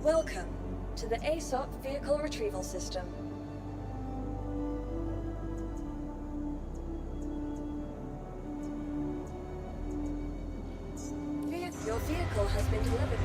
Welcome to the ASOP Vehicle Retrieval System. Your vehicle has been delivered.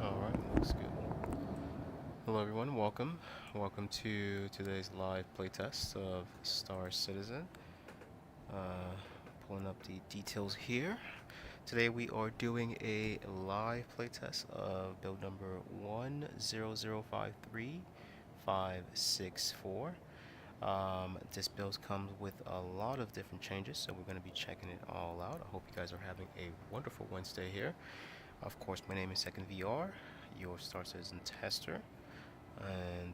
Alright, looks good. Hello everyone, welcome to today's live playtest of Star Citizen. Pulling up the details here. Today we are doing a live playtest of build number 10053564. This build comes with a lot of different changes, so we're going to be checking it all out. I hope you guys are having a wonderful Wednesday here. Of course, my name is Second VR, your Star Citizen tester, and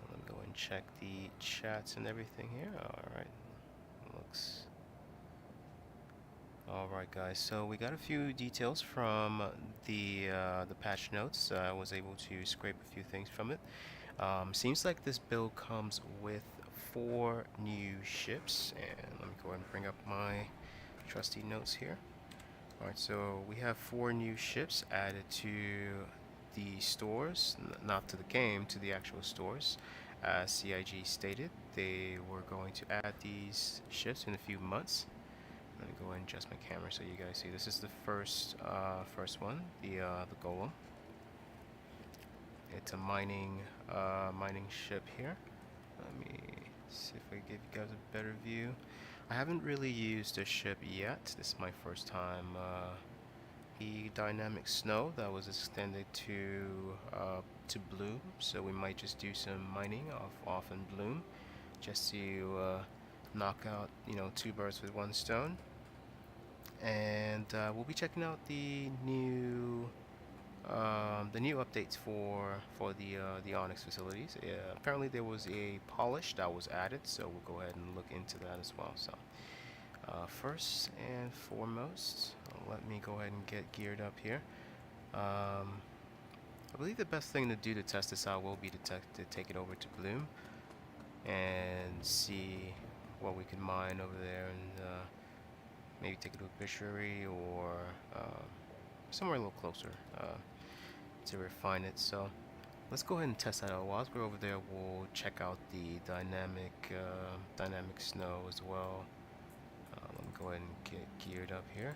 let me go and check the chats and everything here. All right, guys. So we got a few details from the patch notes. I was able to scrape a few things from it. Seems like this build comes with 4 new ships, and let me go ahead and bring up my trusty notes here. Alright, so we have 4 new ships added to the stores, not to the game, to the actual stores. As CIG stated, they were going to add these ships in a few months. Let me go ahead and adjust my camera so you guys see. This is the first one, the Golem. It's a mining ship here. Let me see if I give you guys a better view. I haven't really used this ship yet. This is my first time. The dynamic snow that was extended to bloom, so we might just do some mining off in bloom, just to knock out 2 birds with 1 stone. And we'll be checking out the new updates for the Onyx facilities. Apparently there was a polish that was added, so we'll go ahead and look into that as well. So first and foremost, let me go ahead and get geared up here. I believe the best thing to do to test this out will be to take it over to Bloom and see what we can mine over there, and maybe take it to a fishery or somewhere a little closer to refine it. So let's go ahead and test that out. While we're over there, we'll check out the dynamic snow as well. Let me go ahead and get geared up here.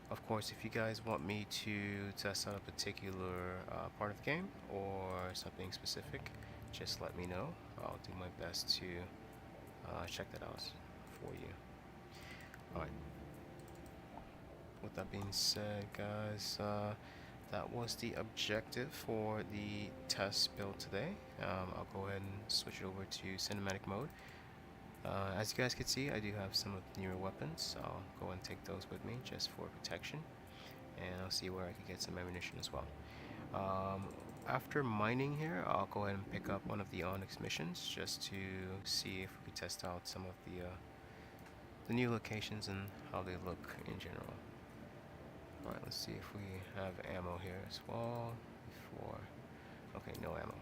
Of course, if you guys want me to test out a particular part of the game or something specific, just let me know. I'll do my best to check that out for you. Alright. With that being said, guys, that was the objective for the test build today. I'll go ahead and switch it over to cinematic mode. As you guys can see, I do have some of the newer weapons, so I'll go and take those with me just for protection, and I'll see where I can get some ammunition as well. after mining here, I'll go ahead and pick up one of the Onyx missions just to see if we can test out some of the new locations and how they look in general. Alright, let's see if we have ammo here as well. Before, okay, no ammo.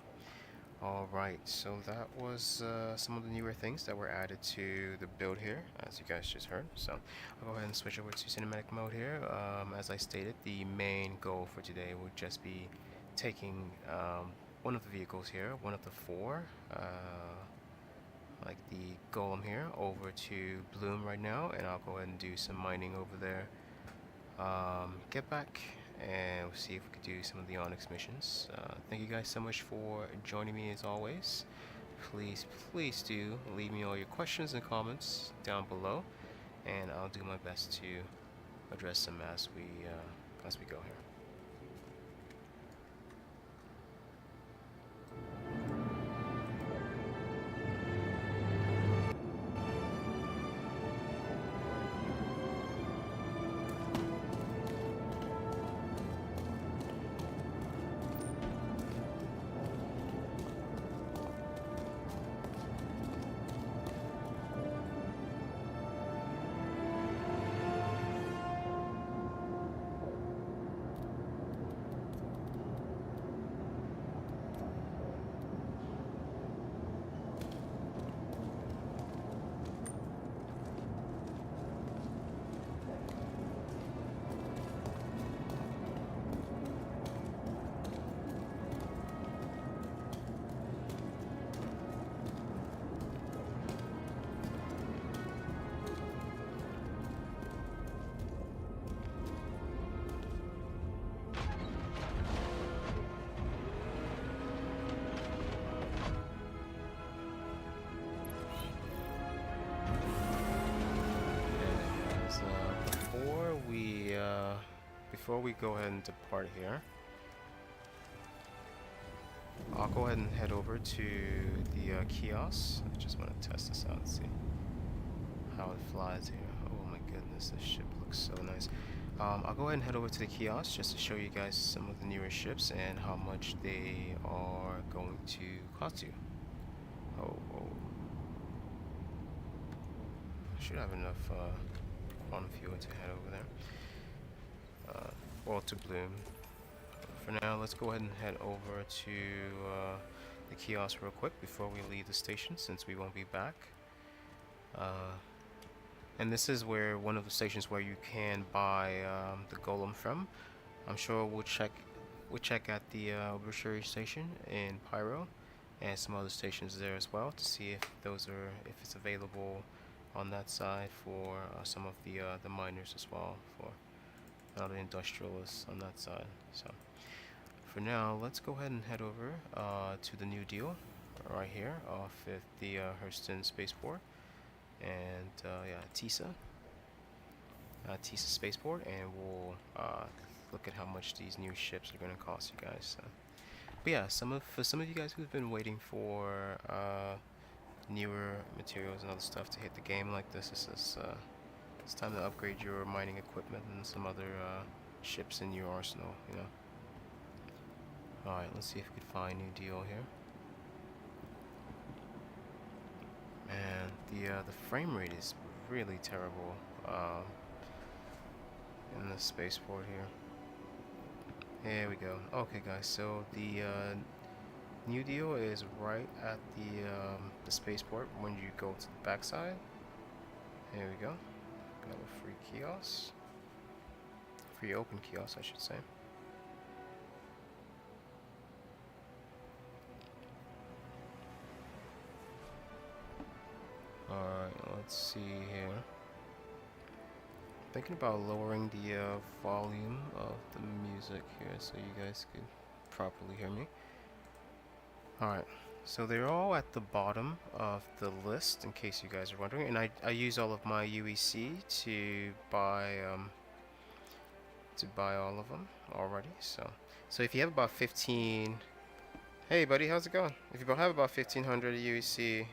Alright, so that was some of the newer things that were added to the build here, as you guys just heard. So I'll go ahead and switch over to cinematic mode here. As I stated, the main goal for today would just be taking one of the vehicles here, one of the four, like the Golem here, over to Bloom right now, and I'll go ahead and do some mining over there. Get back and we'll see if we could do some of the Onyx missions. Thank you guys so much for joining me as always. Please do leave me all your questions and comments down below, and I'll do my best to address them as we go here. Before we go ahead and depart here, I'll go ahead and head over to the kiosk. I just want to test this out and see how it flies here. Oh my goodness, this ship looks so nice. I'll go ahead and head over to the kiosk just to show you guys some of the newer ships and how much they are going to cost you. Oh. Should have enough quantum fuel to head over there. Well, to Bloom. For now, let's go ahead and head over to the kiosk real quick before we leave the station, since we won't be back. And this is where one of the stations where you can buy the Golem from. I'm sure we'll check at the observatory station in Pyro and some other stations there as well to see if it's available on that side for some of the miners as well, for other industrialists on that side. So for now, let's go ahead and head over to the new deal right here off at the Hurston spaceport, and yeah, Tisa spaceport, and we'll look at how much these new ships are going to cost you guys. So. But yeah, for some of you guys who've been waiting for newer materials and other stuff to hit the game like this, it's time to upgrade your mining equipment and some other ships in your arsenal, you know. Alright, let's see if we can find a new deal here. And the frame rate is really terrible in the spaceport here. There we go. Okay guys, so the new deal is right at the spaceport when you go to the backside. There we go. Got a free kiosk. Free open kiosk, I should say. Alright, let's see here. Thinking about lowering the volume of the music here so you guys could properly hear me. Alright, so they're all at the bottom of the list in case you guys are wondering, and I use all of my UEC to buy all of them already. So if you have about 15, hey buddy, how's it going? If you have about 1500 UEC,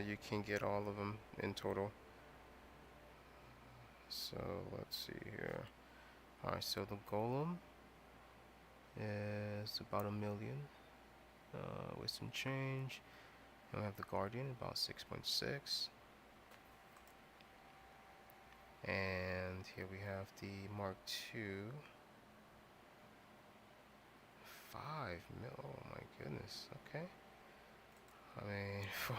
you can get all of them in total. So let's see here. Alright, so the Golem is about 1,000,000 with some change. And we have the Guardian about 6.6. And here we have the Mark II. 5 mil. Oh my goodness. Okay. I mean, for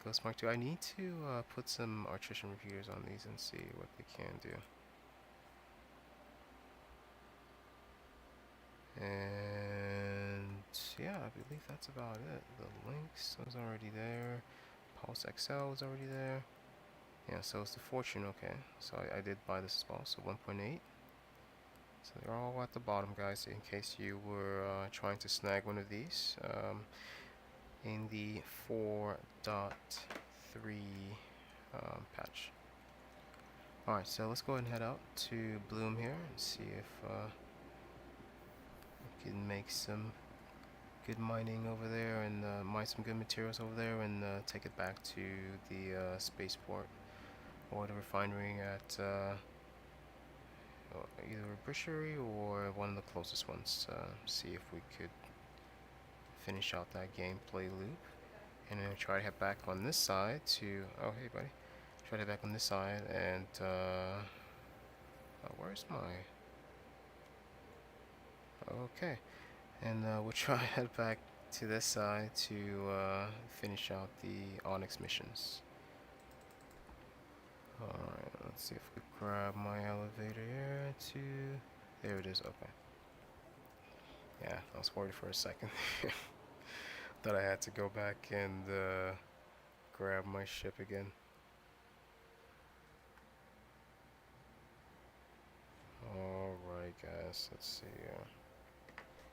Ghost Mark II, I need to put some artisan repeaters on these and see what they can do. And yeah, I believe that's about it. The Lynx was already there. Pulse XL was already there. Yeah, so it's the Fortune. Okay, so I did buy this as well. So 1.8. So they're all at the bottom, guys, in case you were trying to snag one of these in the 4.3 patch. Alright, so let's go ahead and head out to Bloom here and see if we can make some good mining over there and mine some good materials over there and take it back to the spaceport or the refinery at either a butchery or one of the closest ones. See if we could finish out that gameplay loop, and then try to head back on this side to. Oh, hey, buddy. Try to head back on this side, and where's my? Okay, and we'll try to head back to this side to finish out the Onyx missions. Alright, let's see if we grab my elevator here to... There it is, okay. Yeah, I was worried for a second. Thought I had to go back and grab my ship again. Alright guys, let's see.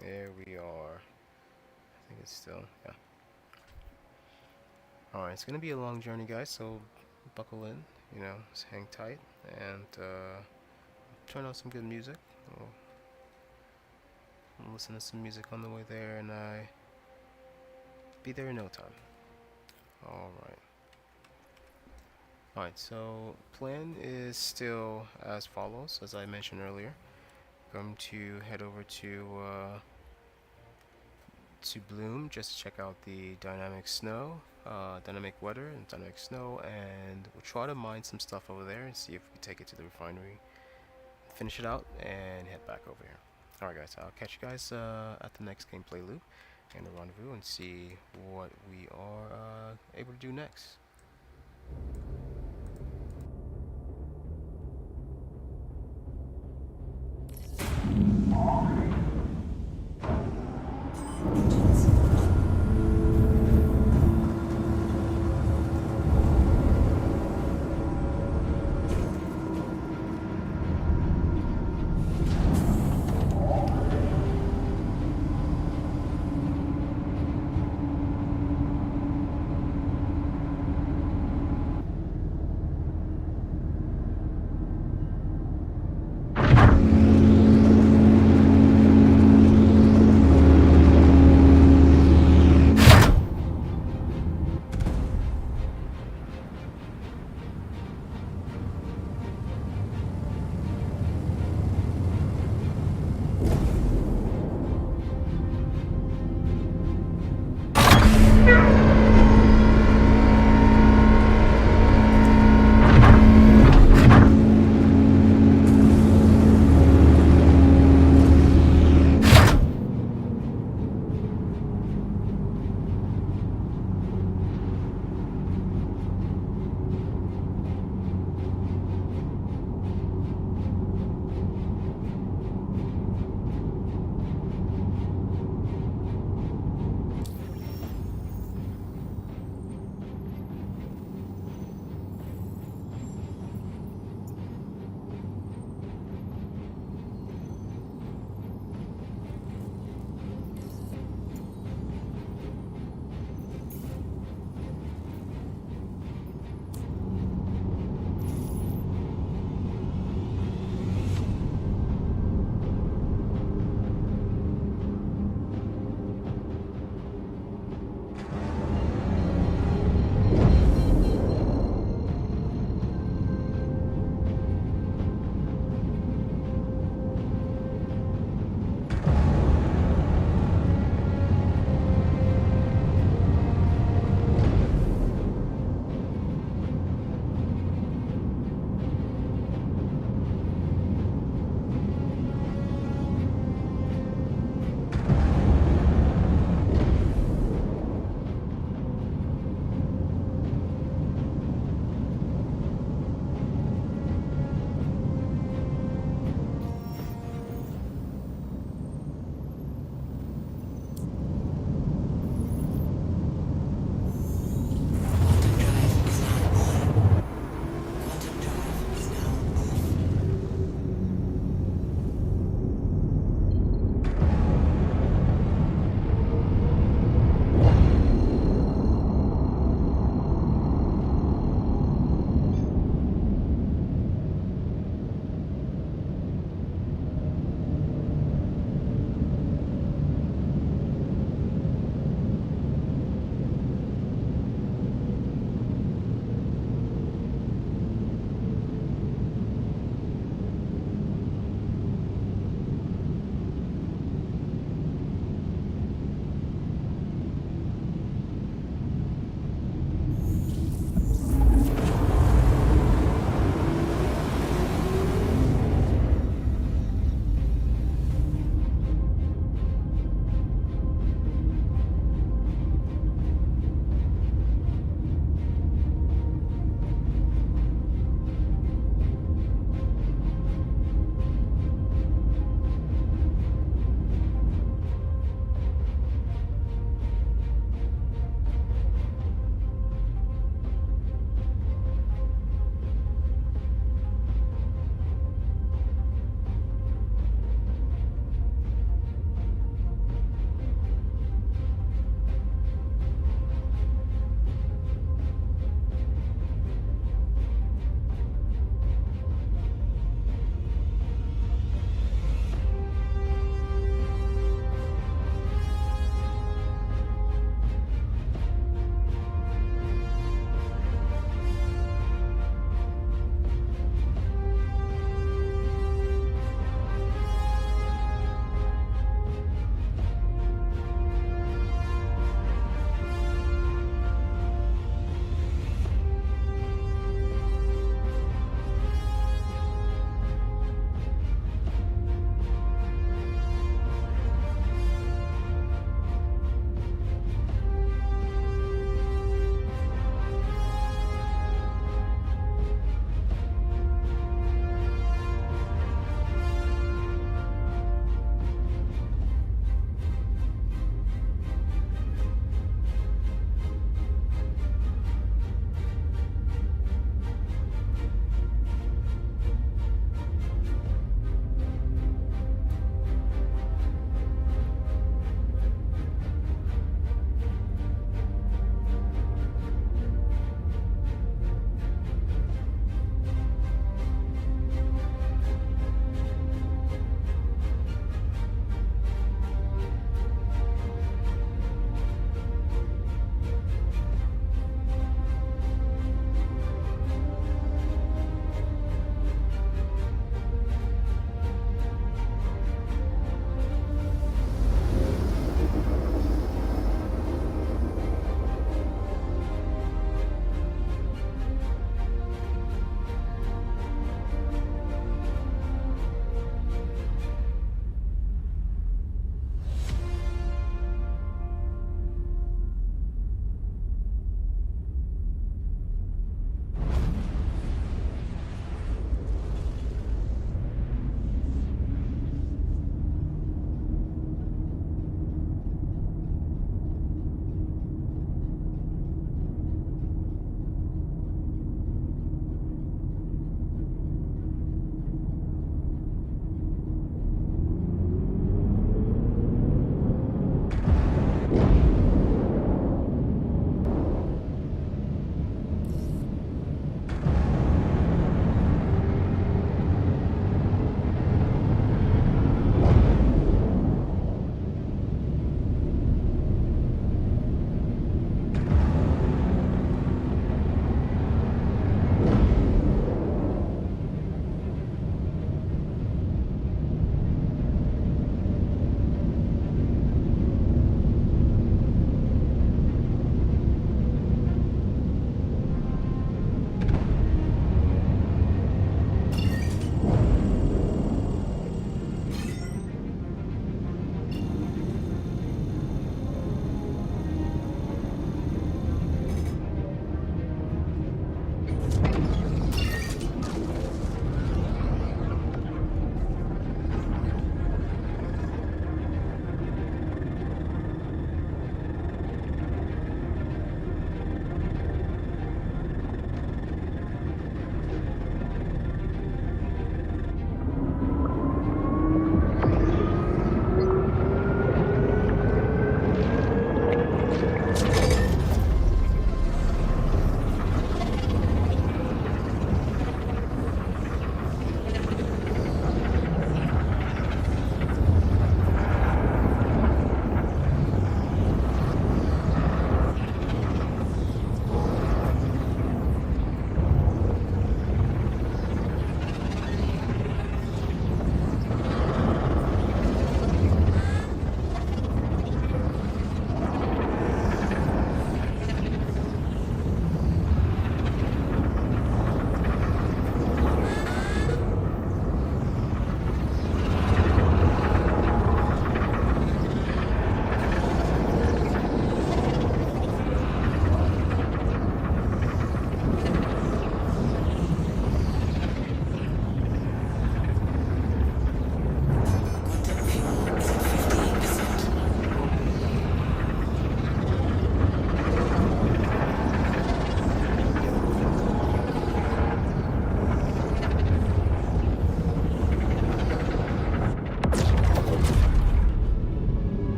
There we are. I think it's still, yeah. Alright, it's gonna be a long journey, guys, so buckle in. You know, just hang tight and turn on some good music. I'll listen to some music on the way there, and I be there in no time. Alright, so plan is still as follows, as I mentioned earlier. Going to head over to Bloom just to check out the dynamic snow, dynamic weather and dynamic snow, and we'll try to mine some stuff over there and see if we can take it to the refinery, finish it out, and head back over here. Alright guys, I'll catch you guys at the next gameplay loop and the rendezvous and see what we are able to do next.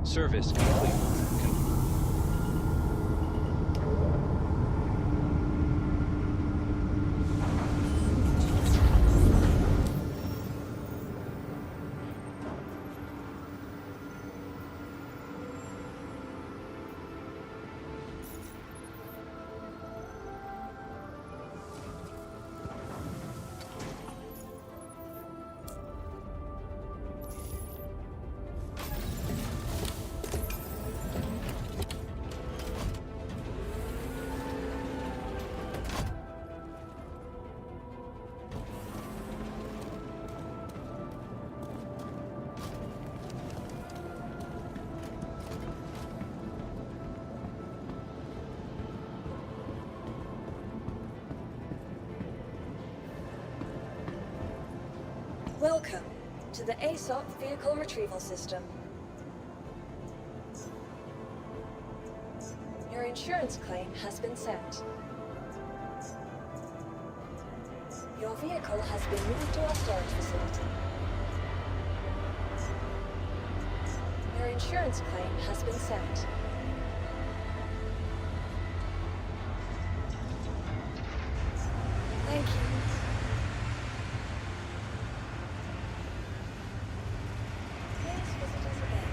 Service complete. Welcome to the ASOP Vehicle Retrieval System. Your insurance claim has been sent. Your vehicle has been moved to our storage facility. Your insurance claim has been sent. Thank you. Please visit us again.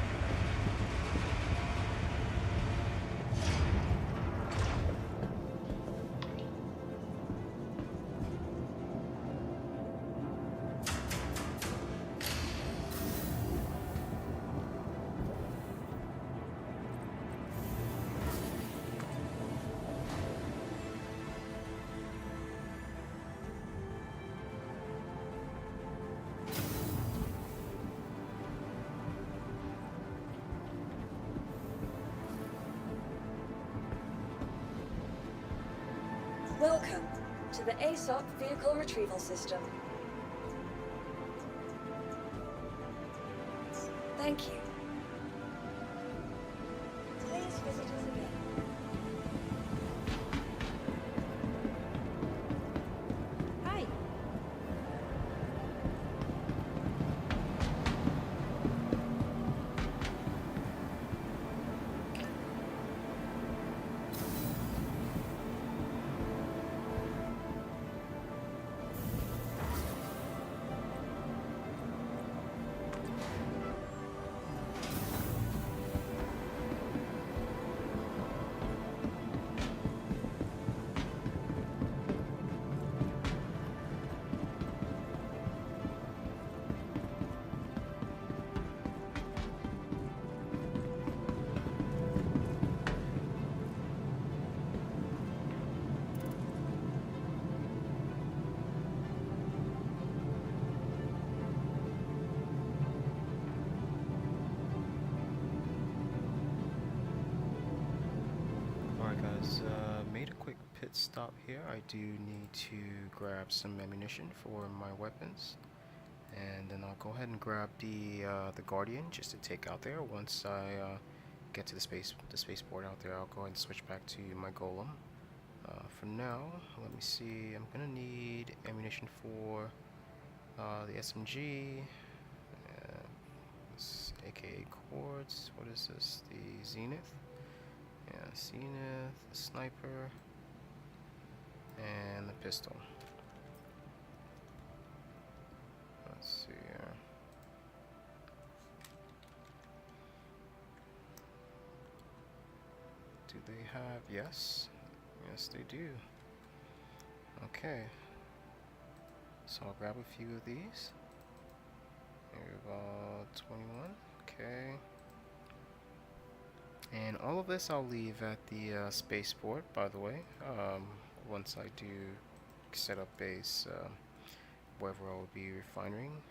Welcome to the ASOP Vehicle Retrieval System. Thank you. Please visit us again. Hi. Alright guys, made a quick pit stop here. I do need to grab some ammunition for my weapons, and then I'll go ahead and grab the Guardian just to take out there. Once I get to the spaceport out there, I'll go ahead and switch back to my Golem. For now, let me see. I'm gonna need ammunition for the SMG, this aka Quartz. What is this? The Zenith. Yeah, Zenith, the sniper, and the pistol. Let's see here. Do they have? Yes. Yes, they do. Okay. So I'll grab a few of these. Maybe about 21. Okay. And all of this I'll leave at the spaceport, by the way. Once I do set up base, wherever I will be refining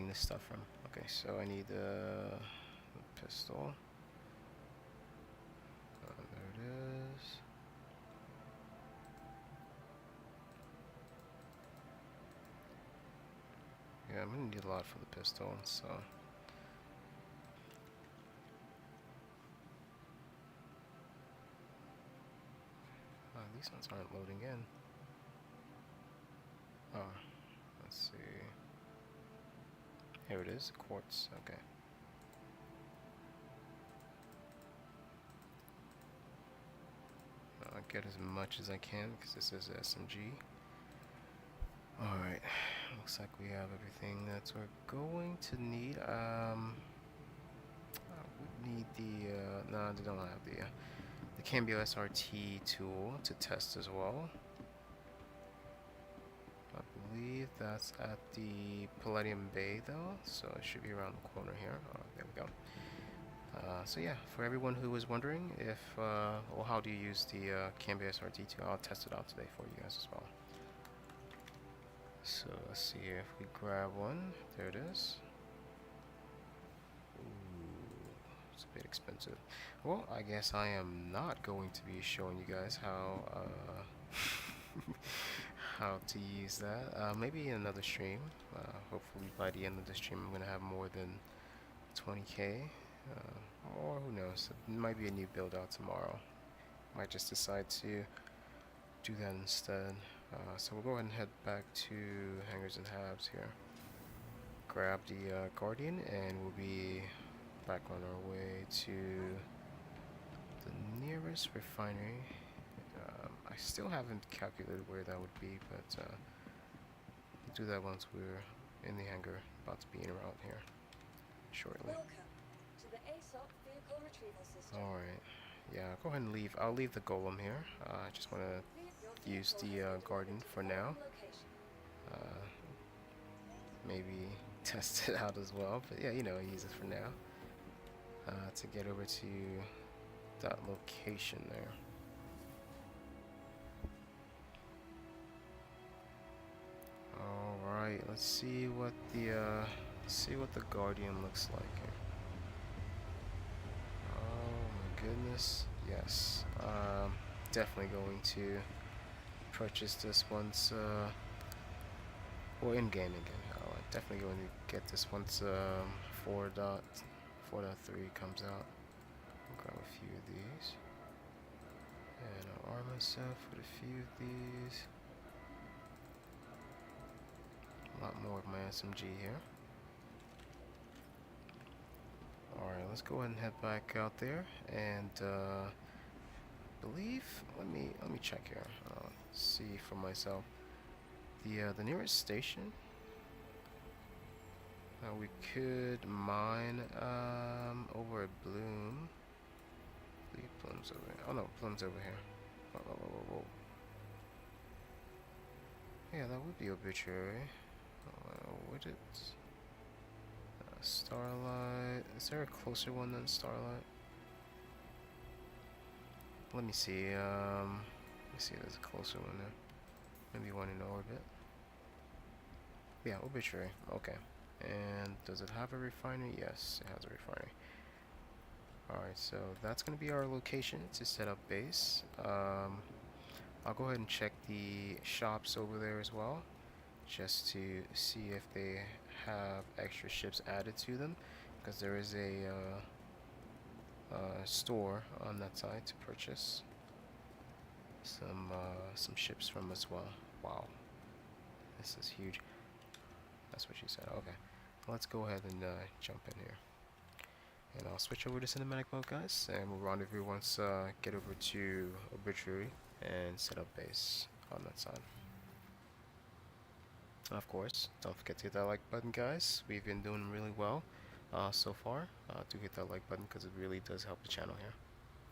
this stuff from. Okay, so I need the pistol. There it is. Yeah, I'm gonna need a lot for the pistol, so. These ones aren't loading in. Oh, let's see. Here it is, quartz. Okay. get as much as I can because this is SMG. Alright, looks like we have everything that we're going to need. We need the, no, they don't have the Cambio SRT tool to test as well. I believe that's at the Palladium Bay though, so it should be around the corner here. Oh, there we go. So yeah, for everyone who was wondering if, well, how do you use the Cambio SRT tool, I'll test it out today for you guys as well. So let's see here, if we grab one, there it is. Ooh, it's a bit expensive. Well, I guess I am not going to be showing you guys how how to use that. Maybe in another stream. Hopefully by the end of the stream I'm gonna have more than 20k. Or who knows, it might be a new build out tomorrow. Might just decide to do that instead. So we'll go ahead and head back to Hangars and Habs here. Grab the Guardian and we'll be back on our way to the nearest refinery. I still haven't calculated where that would be, but we'll do that once we're in the hangar, about to be in around here shortly. Welcome to the ASOP vehicle retrieval system. Alright, yeah, go ahead and leave. I'll leave the Golem here. I just want to use the Guardian for now. Maybe test it out as well, but yeah, you know, use it for now to get over to that location there. Alright, let's see what the Guardian looks like here. Oh my goodness, yes. Definitely going to purchase this once, or in game again. Definitely going to get this once 4.3 comes out. I'll grab a few of these, and I'll arm myself with a few of these. A lot more of my SMG here. Alright, let's go ahead and head back out there and believe, let me check here. See for myself. The nearest station we could mine over at Bloom. I believe Bloom's over here. Oh no, Bloom's over here. Whoa. Yeah, that would be Obituary. Would it? Starlight. Is there a closer one than Starlight? Let me see. Let me see. There's a closer one there. Maybe one in orbit. Yeah, Obituary. Okay. And does it have a refinery? Yes, it has a refinery. Alright, so that's going to be our location to set up base. I'll go ahead and check the shops over there as well, just to see if they have extra ships added to them, because there is a store on that side to purchase some ships from as well. Wow, this is huge. That's what she said. Okay, let's go ahead and jump in here, and I'll switch over to cinematic mode, guys, and we'll rendezvous once get over to Obituary and set up base on that side. Of course, don't forget to hit that like button, guys. We've been doing really well so far. Do hit that like button because it really does help the channel here.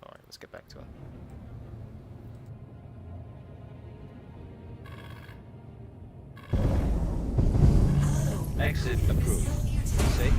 Alright, let's get back to it. Exit approved. Safe.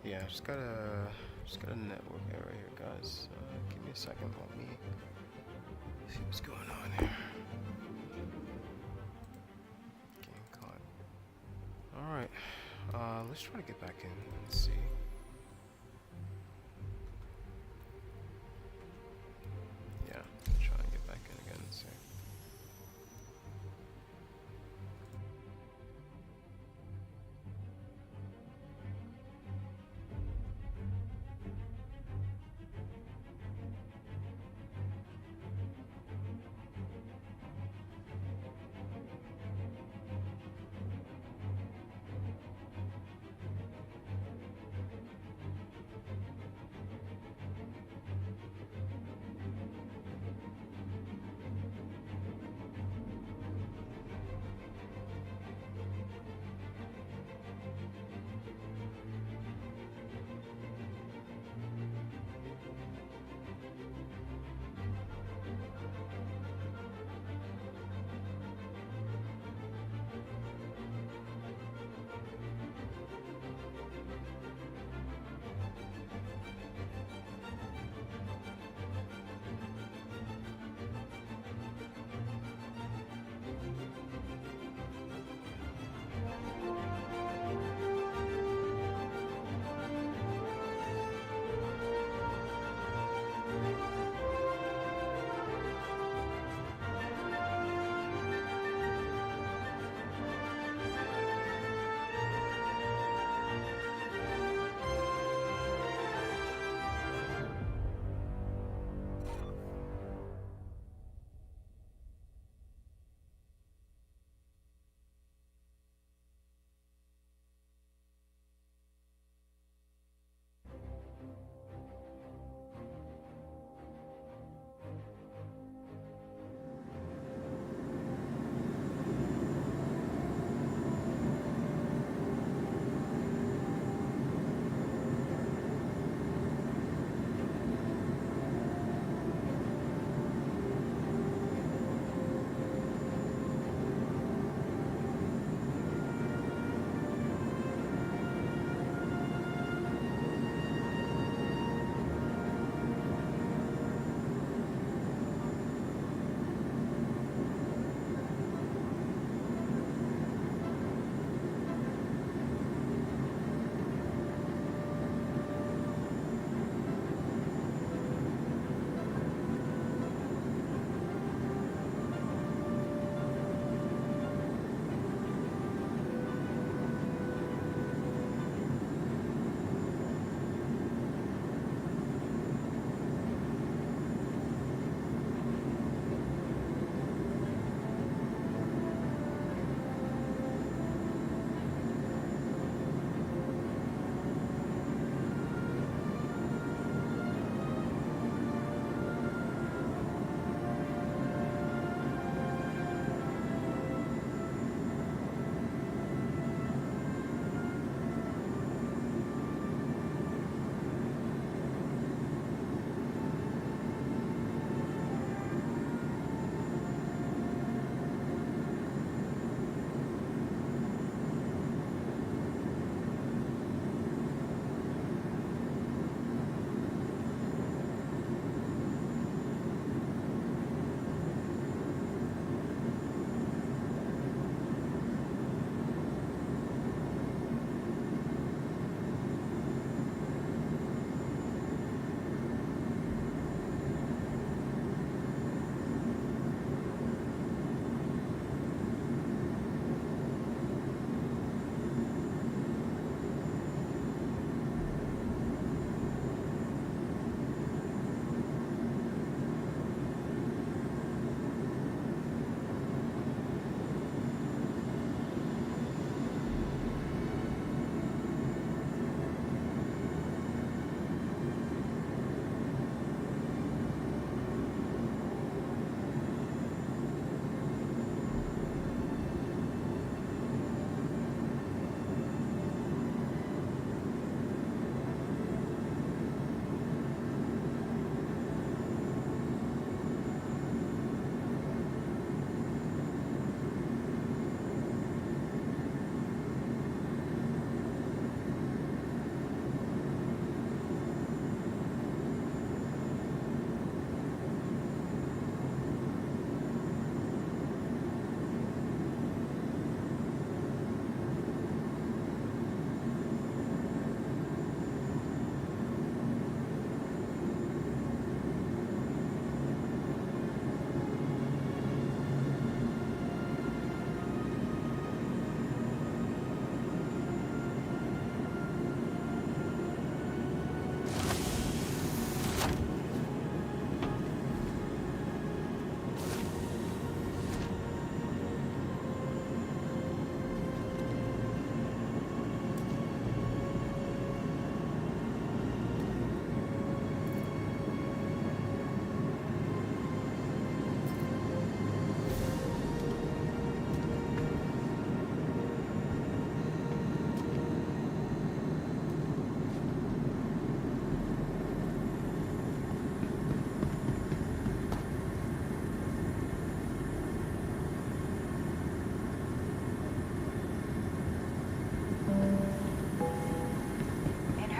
Yeah, just got a network error here, guys. Give me a second. Let me see what's going on here. Getting caught. All right. Let's try to get back in and see. Yeah, try and get back in again and see.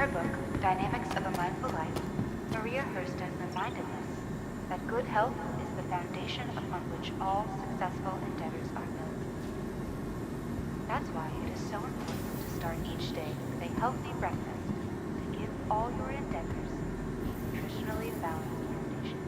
her book, Dynamics of a Mindful Life, Maria Hurston reminded us that good health is the foundation upon which all successful endeavors are built. That's why it is so important to start each day with a healthy breakfast to give all your endeavors a nutritionally balanced foundation.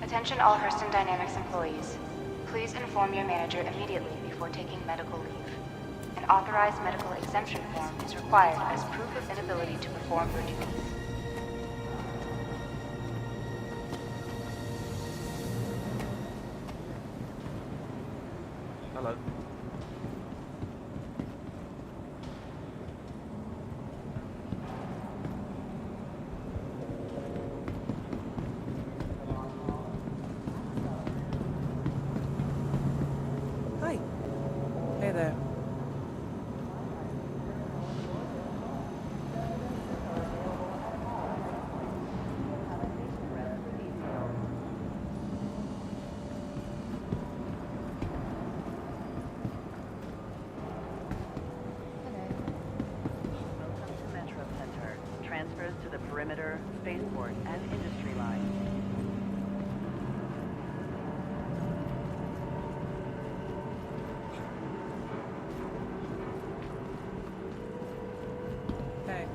Attention all Hurston Dynamics employees. Please inform your manager immediately before taking medical leave. An authorized medical exemption form is required as proof of inability to perform your duties. Hello. Hi. Hey there. Welcome to Metro Center. Transfers to the perimeter, spaceport, and industry lines. Hey.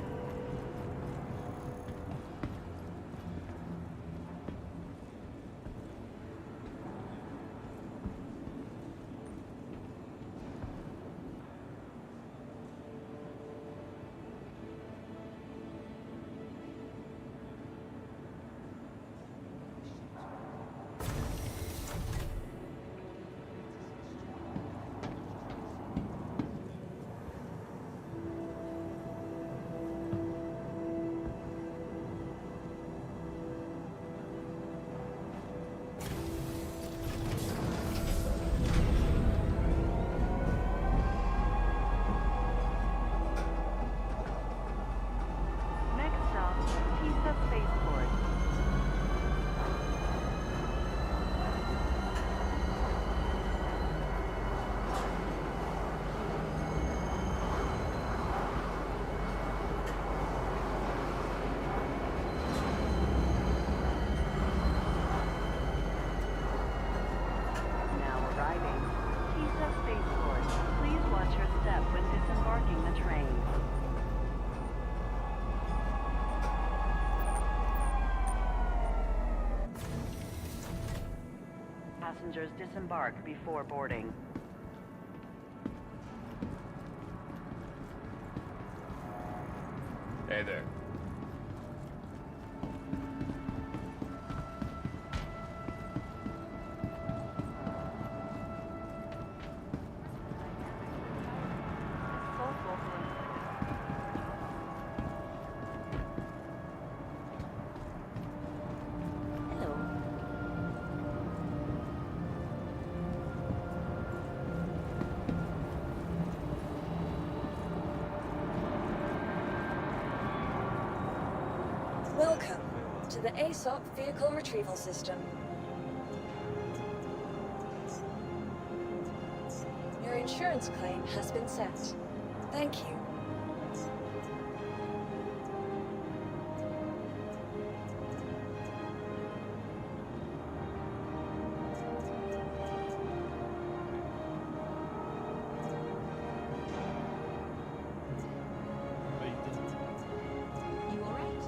Next stop, Tisa Spaceport. Now arriving, Tisa Spaceport. Please watch your step when disembarking the train. Passengers disembark before boarding. Hey there. Hello. Welcome to the ASOP Vehicle Retrieval System. Your insurance claim has been sent. Thank you. You all right?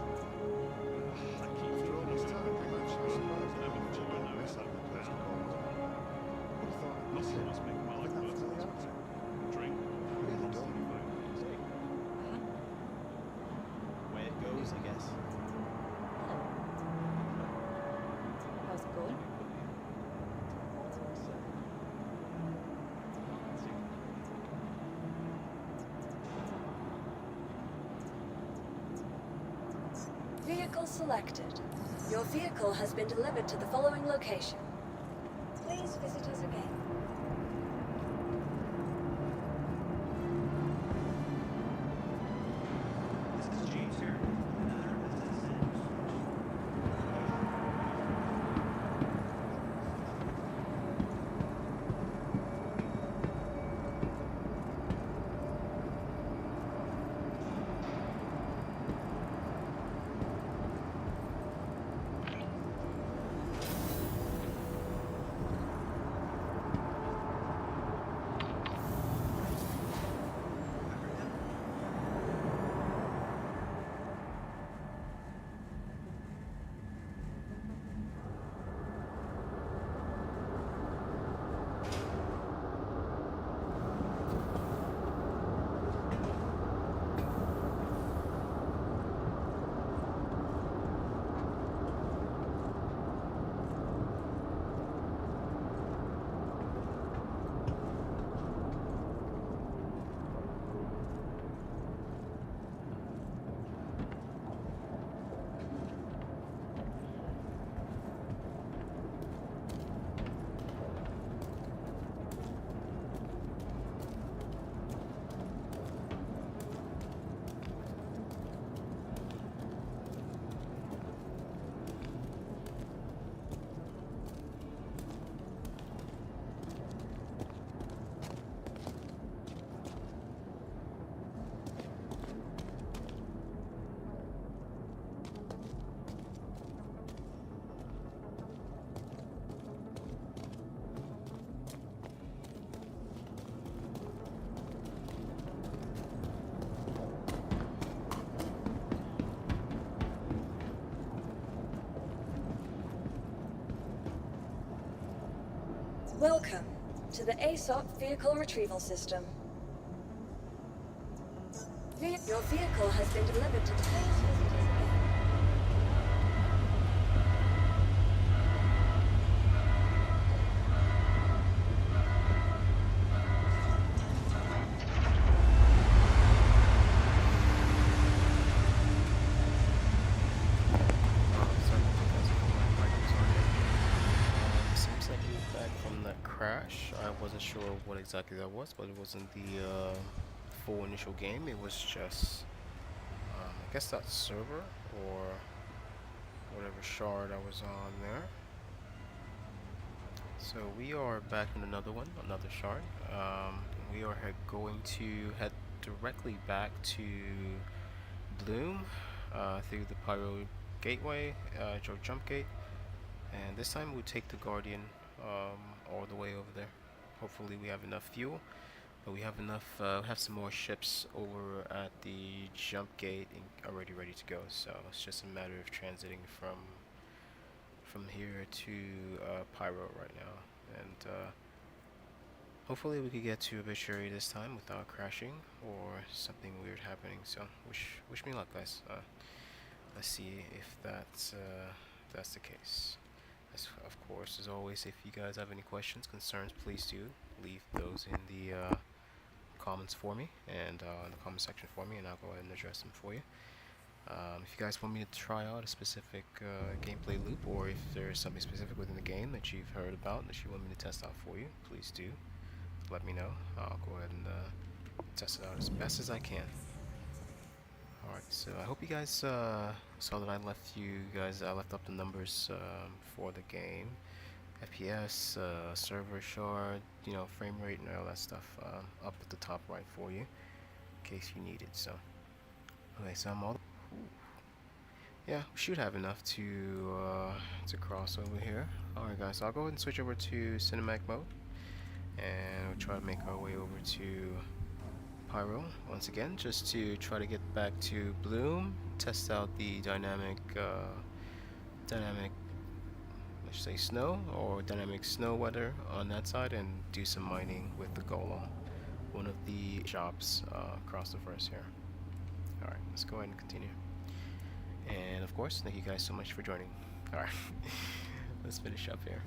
Vehicle selected. Your vehicle has been delivered to the following location. Please visit us again. Welcome to the ASOP Vehicle Retrieval System. Your vehicle has been delivered to the place visitors again. Seems like we're back from that crash. I wasn't sure what exactly that was, but it wasn't the full initial game. It was just, I guess that server or whatever shard I was on there. So we are back in another one, another shard. We are going to head directly back to Bloom through the Pyro Gateway, Jump Gate. And this time we'll take the Guardian all the way over there. Hopefully we have enough fuel, but we have enough. Have some more ships over at the jump gate and already ready to go. So it's just a matter of transiting from here to Pyro right now, and hopefully we could get to Obituary this time without crashing or something weird happening. So wish me luck, guys. Let's see if that's the case. Of course, as always, if you guys have any questions, concerns, please do leave those in the comments for me and in the comment section for me, and I'll go ahead and address them for you. If you guys want me to try out a specific gameplay loop, or if there's something specific within the game that you've heard about that you want me to test out for you, please do let me know. I'll go ahead and test it out as best as I can. Alright, so I hope you guys saw that I left up the numbers for the game. FPS, server shard, frame rate and all that stuff up at the top right for you, in case you need it. So, okay, so I'm all... Yeah, we should have enough to cross over here. Alright guys, so I'll go ahead and switch over to cinematic mode, and we'll try to make our way over to Pyro once again, just to try to get back to Bloom, test out the dynamic let's say snow or dynamic snow weather on that side, and do some mining with the Golem, one of the shops across the verse here. Alright, let's go ahead and continue. And of course, thank you guys so much for joining. Alright, let's finish up here.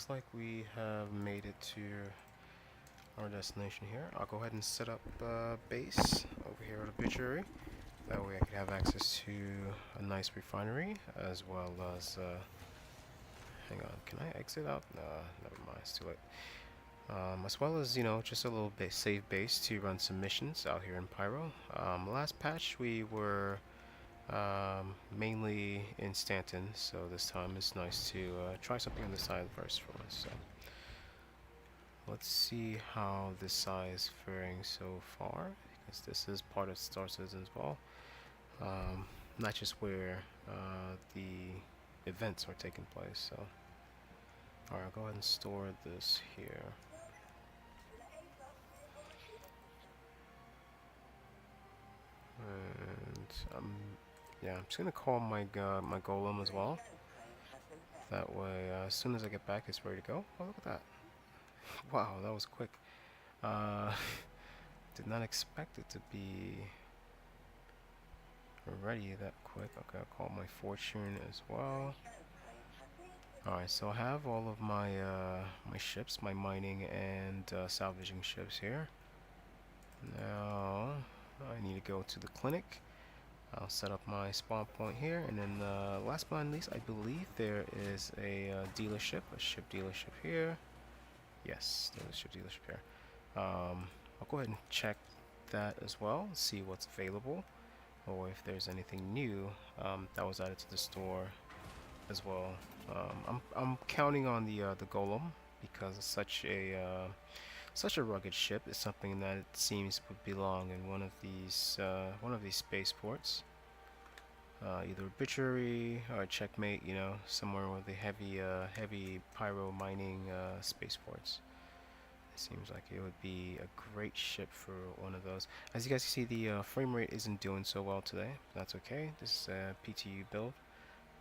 looks like we have made it to our destination here. I'll go ahead and set up base over here at the butchery. That way I can have access to a nice refinery, as well as hang on, can I exit out? Nah, never mind, it's too late. As well as, you know, just a little bit safe base to run some missions out here in Pyro. Last patch we were mainly in Stanton, so this time it's nice to try something on the side first for us. So let's see how this side is faring so far, because this is part of Star Citizen as well. Not just where the events are taking place. So alright, I'll go ahead and store this here. And yeah, I'm just gonna call my my Golem as well. That way, as soon as I get back, it's ready to go. Oh, look at that! Wow, that was quick. Did not expect it to be ready that quick. Okay, I'll call my Fortune as well. Alright, so I have all of my my ships, my mining and salvaging ships here. Now I need to go to the clinic. I'll set up my spawn point here, and then last but not least, I believe there is a dealership, a ship dealership here. Yes, there's a ship dealership here. I'll go ahead and check that as well, see what's available, or if there's anything new that was added to the store as well. I'm counting on the Golem, because it's such a rugged ship. It's something that it seems would belong in one of these spaceports, either a butchery or a checkmate, you know, somewhere with the heavy pyro mining spaceports. It seems like it would be a great ship for one of those. As you guys can see, the frame rate isn't doing so well today. That's okay. This is a PTU build.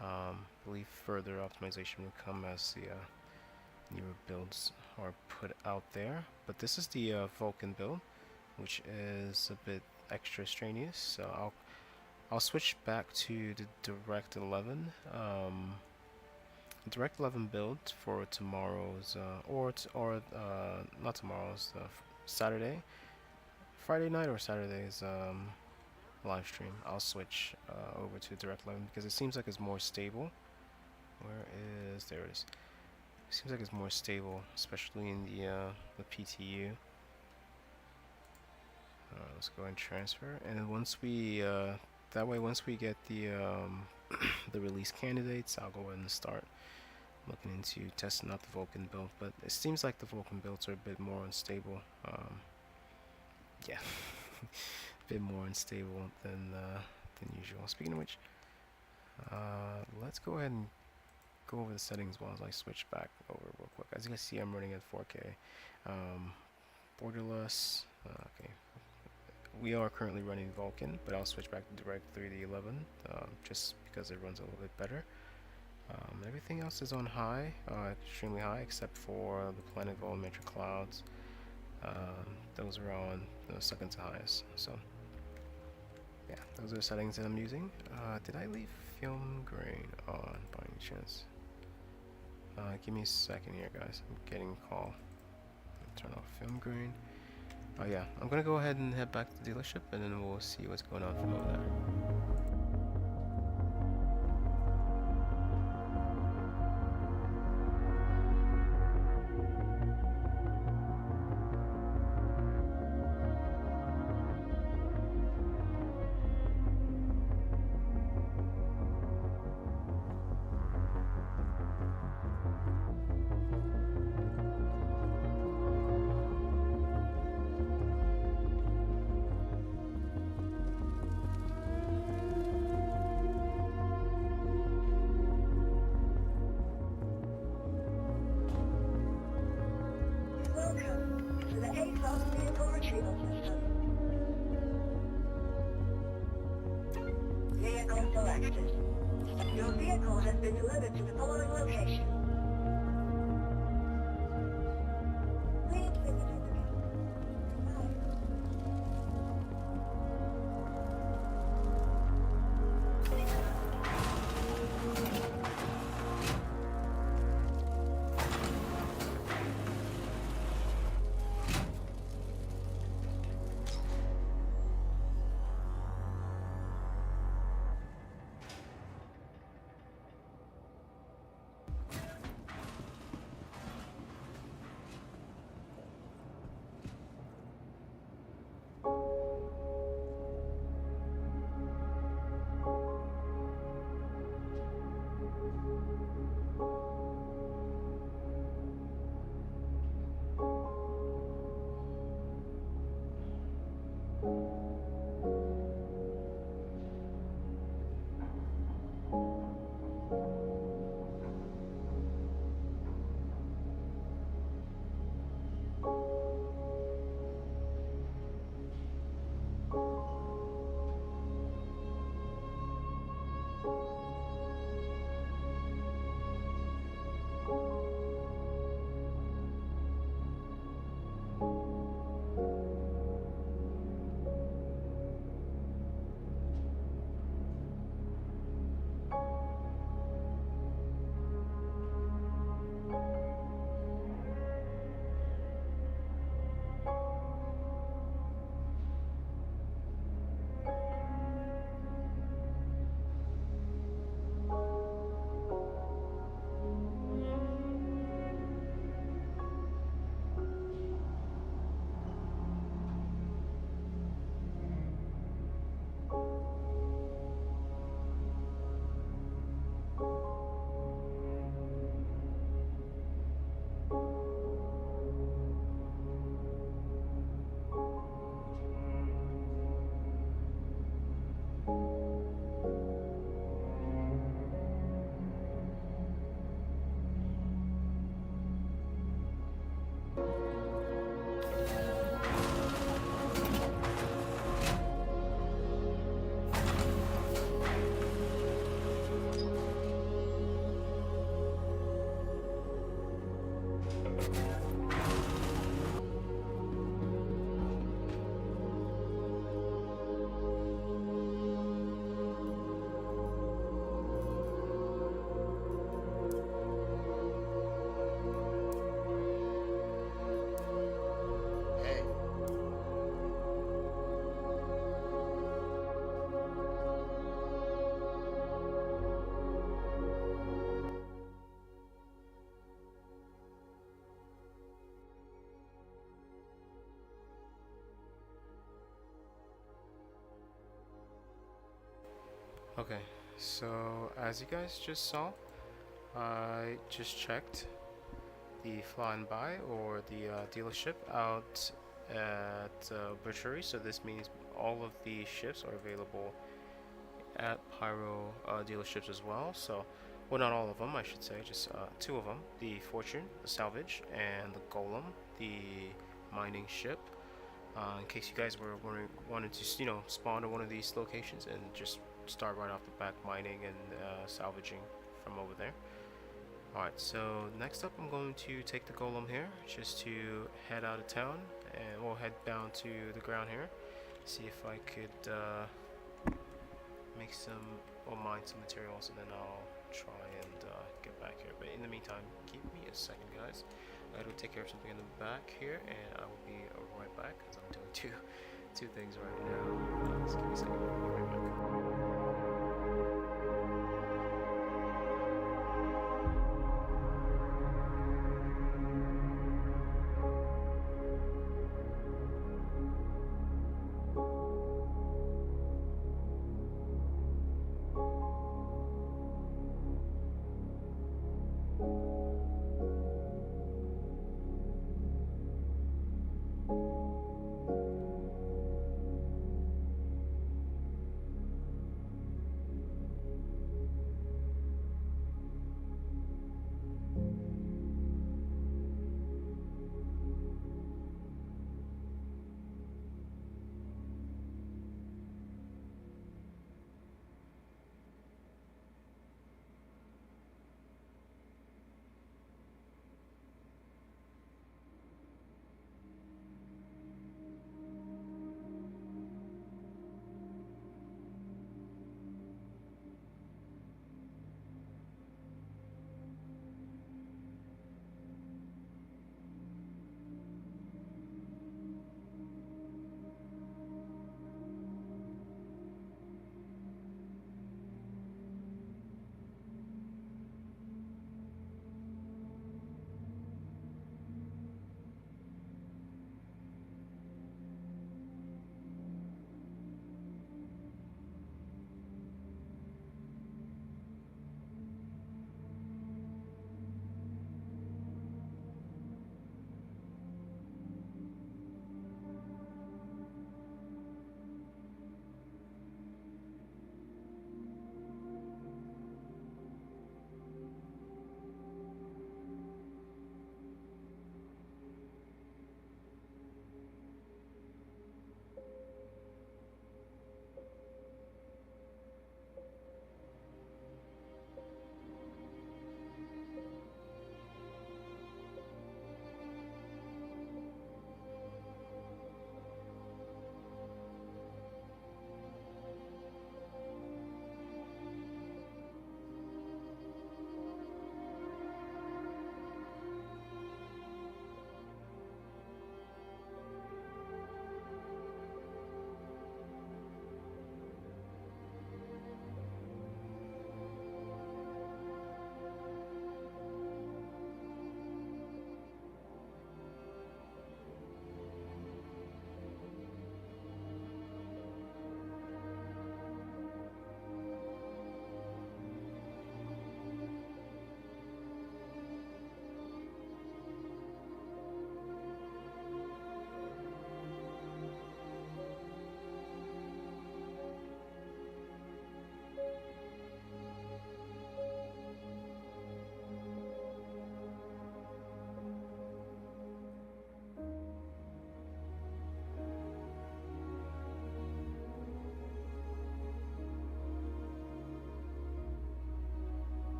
I believe further optimization will come as the newer builds are put out there, but this is the Vulcan build, which is a bit extra strenuous. So I'll switch back to the Direct 11 build for tomorrow's not tomorrow's, Saturday, Friday night or Saturday's live stream. I'll switch over to Direct 11 because it seems like it's more stable. There it is. Seems like it's more stable, especially in the PTU. Let's go and transfer, and then once we that way, once we get the the release candidates, I'll go ahead and start looking into testing out the Vulcan build. But it seems like the Vulcan builds are a bit more unstable. Yeah, a bit more unstable than usual. Speaking of which, let's go ahead and go over the settings while I switch back over real quick. As you can see, I'm running at 4K. Borderless. Okay. We are currently running Vulcan, but I'll switch back to Direct 3D11 just because it runs a little bit better. Everything else is on high, extremely high, except for the planet volumetric clouds. Those are on second to highest. So yeah, those are the settings that I'm using. Did I leave film grain on by any chance? Give me a second here, guys. I'm getting a call. Turn off film grain. Oh yeah, I'm gonna go ahead and head back to the dealership, and then we'll see what's going on from over there. Your vehicle has been delivered to the following location. Please visit Okay, so as you guys just saw, I just checked the flying by or the dealership out at Butchery, so this means all of the ships are available at Pyro dealerships as well. So, well, not all of them, I should say, just two of them: the Fortune, the Salvage, and the Golem, the mining ship. In case you guys were wanted to, spawn at one of these locations and just start right off the bat mining and salvaging from over there. Alright, so next up I'm going to take the Golem here just to head out of town, and we'll head down to the ground here, see if I could make some or mine some materials, and then I'll try and get back here. But in the meantime, give me a second, guys. I gotta take care of something in the back here, and I will be right back because I'm doing two things right now. Just give me a second. I'll be right back.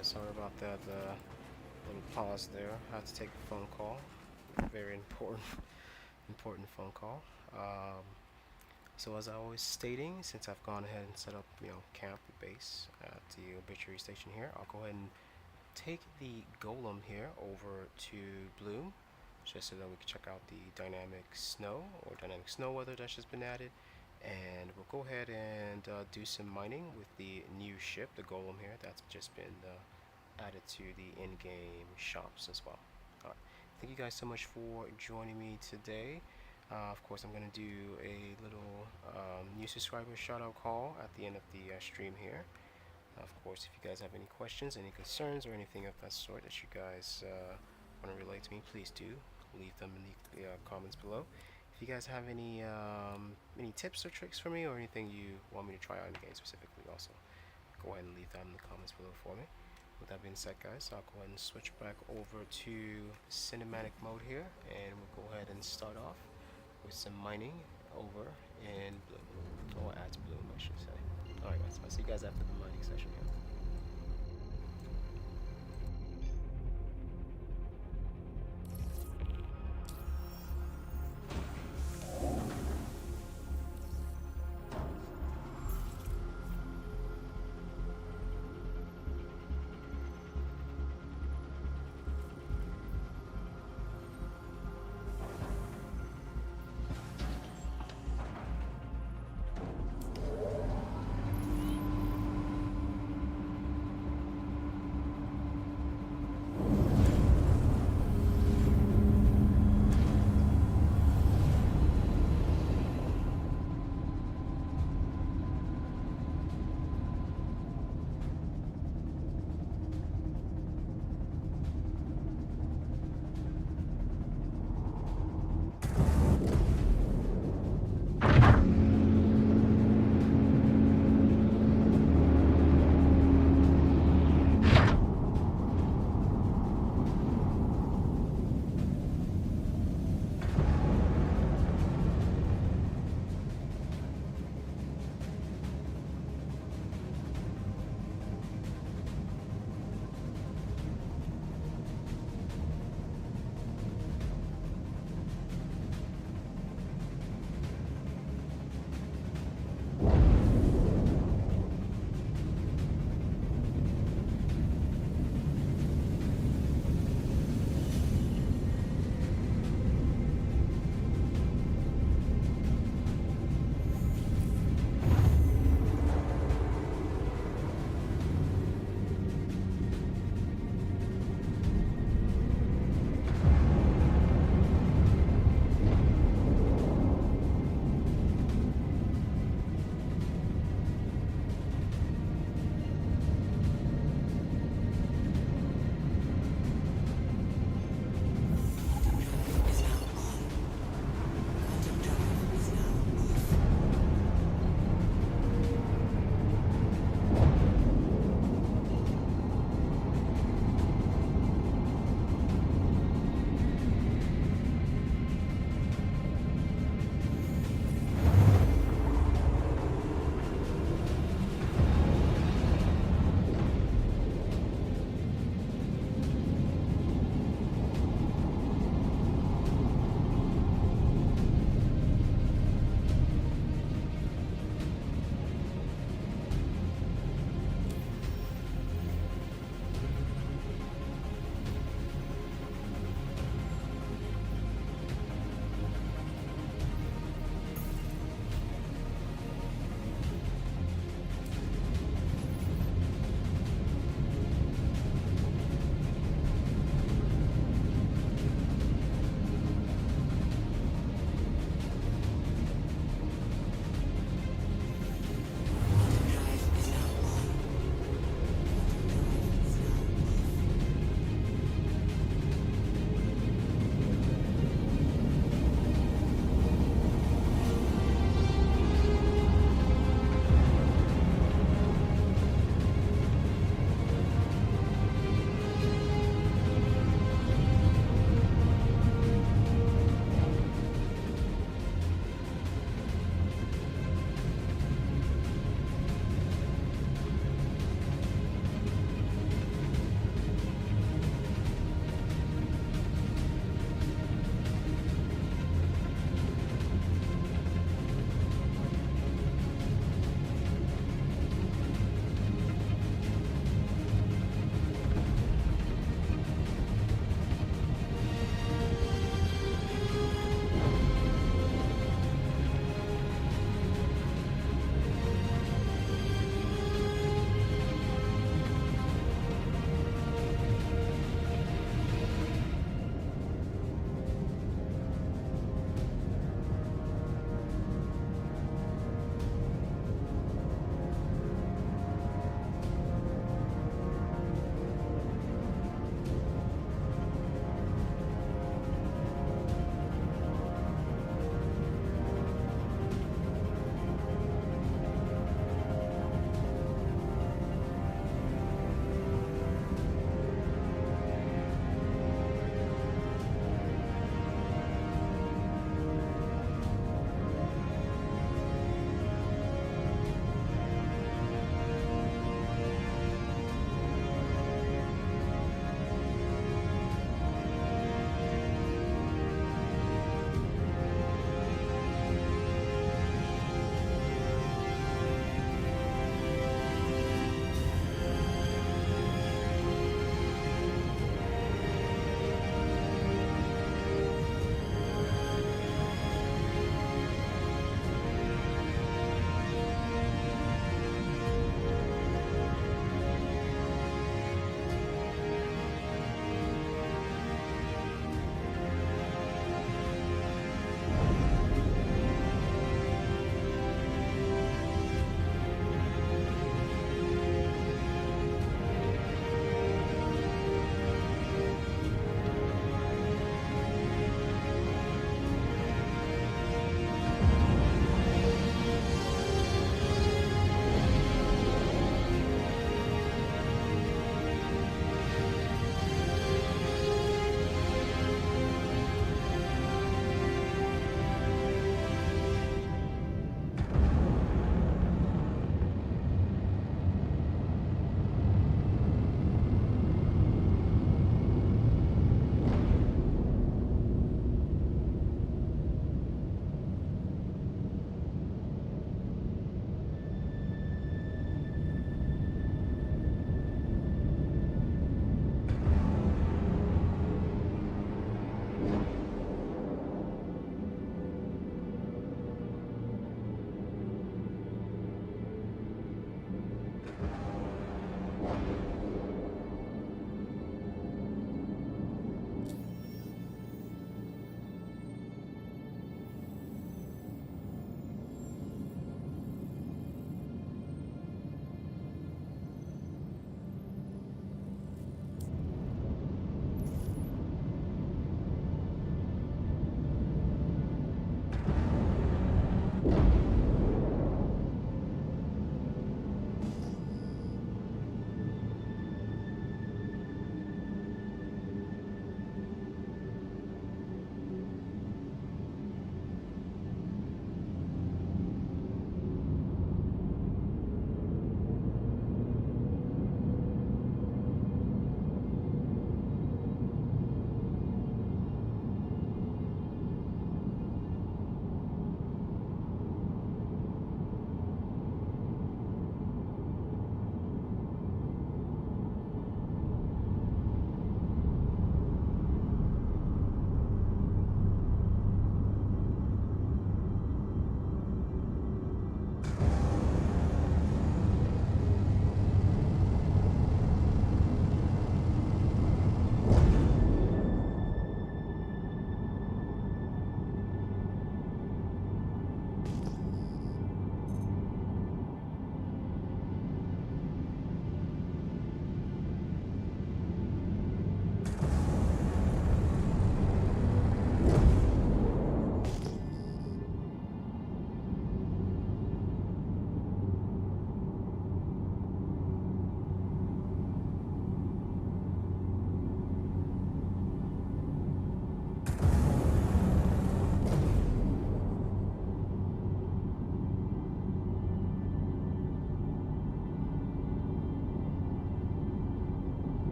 guys. Sorry about that little pause there. I had to take a phone call. Very important, important phone call. So as I was stating, since I've gone ahead and set up, camp base at the obituary station here, I'll go ahead and take the Golem here over to Bloom, just so that we can check out the dynamic snow weather that's just been added. And we'll go ahead and do some mining with the new ship, the Golem here, that's just been added to the in-game shops as well. Alright, thank you guys so much for joining me today. Of course, I'm going to do a little new subscriber shout out call at the end of the stream here. Of course, if you guys have any questions, any concerns, or anything of that sort that you guys want to relate to me, please do leave them in the comments below. If you guys have any tips or tricks for me, or anything you want me to try out in the game specifically, also go ahead and leave that in the comments below for me. With that being said, guys, I'll go ahead and switch back over to cinematic mode here, and we'll go ahead and start off with some mining over in Bloom, or at Bloom, I should say. Alright guys, I'll see you guys after the mining session here.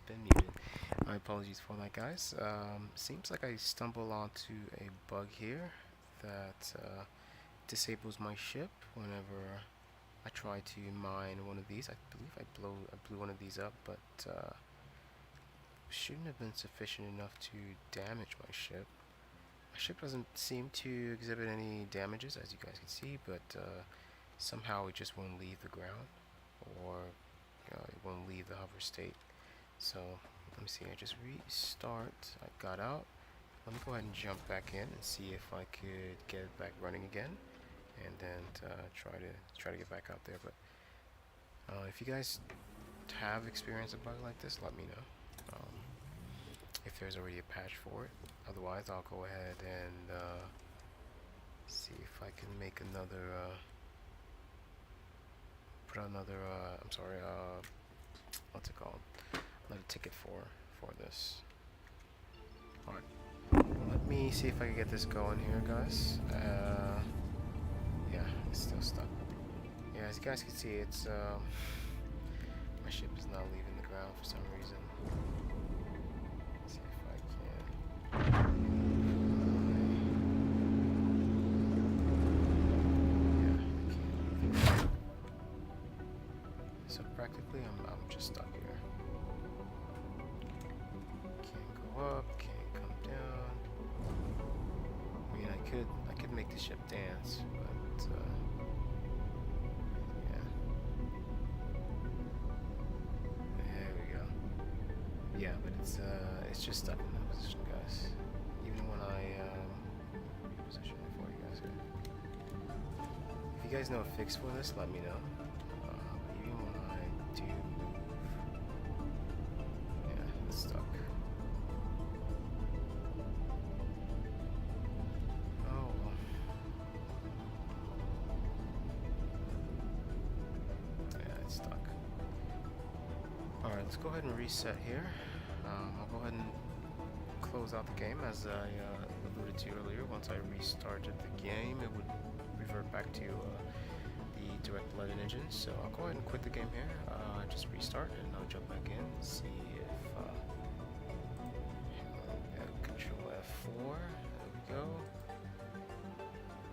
been muted. My apologies for that, guys. Seems like I stumbled onto a bug here that disables my ship whenever I try to mine one of these. I believe I blew one of these up, but shouldn't have been sufficient enough to damage my ship. My ship doesn't seem to exhibit any damages, as you guys can see, but somehow it just won't leave the ground, or it won't leave the hover state. So let me see. I just restart. I got out. Let me go ahead and jump back in and see if I could get it back running again, and then try to get back out there. But if you guys have experienced a bug like this, let me know. If there's already a patch for it. Otherwise, I'll go ahead and see if I can make another put another I'm sorry, what's it called? Another ticket for this. Alright. Let me see if I can get this going here, guys. Yeah, it's still stuck. Yeah, as you guys can see, it's my ship is not leaving the ground for some reason. Let's see if I can. Yeah, I can't. So practically, I'm just stuck here. Can't go up, can't come down. I mean, I could make the ship dance, but yeah. There we go. Yeah, but it's just stuck in that position, guys. Even when I reposition it for you guys here. If you guys know a fix for this, let me know. Even when I do move, yeah, it's stuck. Oh well. Yeah, it's stuck. Alright, let's go ahead and reset here. I'll go ahead and close out the game. As I alluded to earlier, once I restarted the game, it would revert back to the direct blooded engine. So I'll go ahead and quit the game here, just restart, and I'll jump back in and see if Control F4, there we go.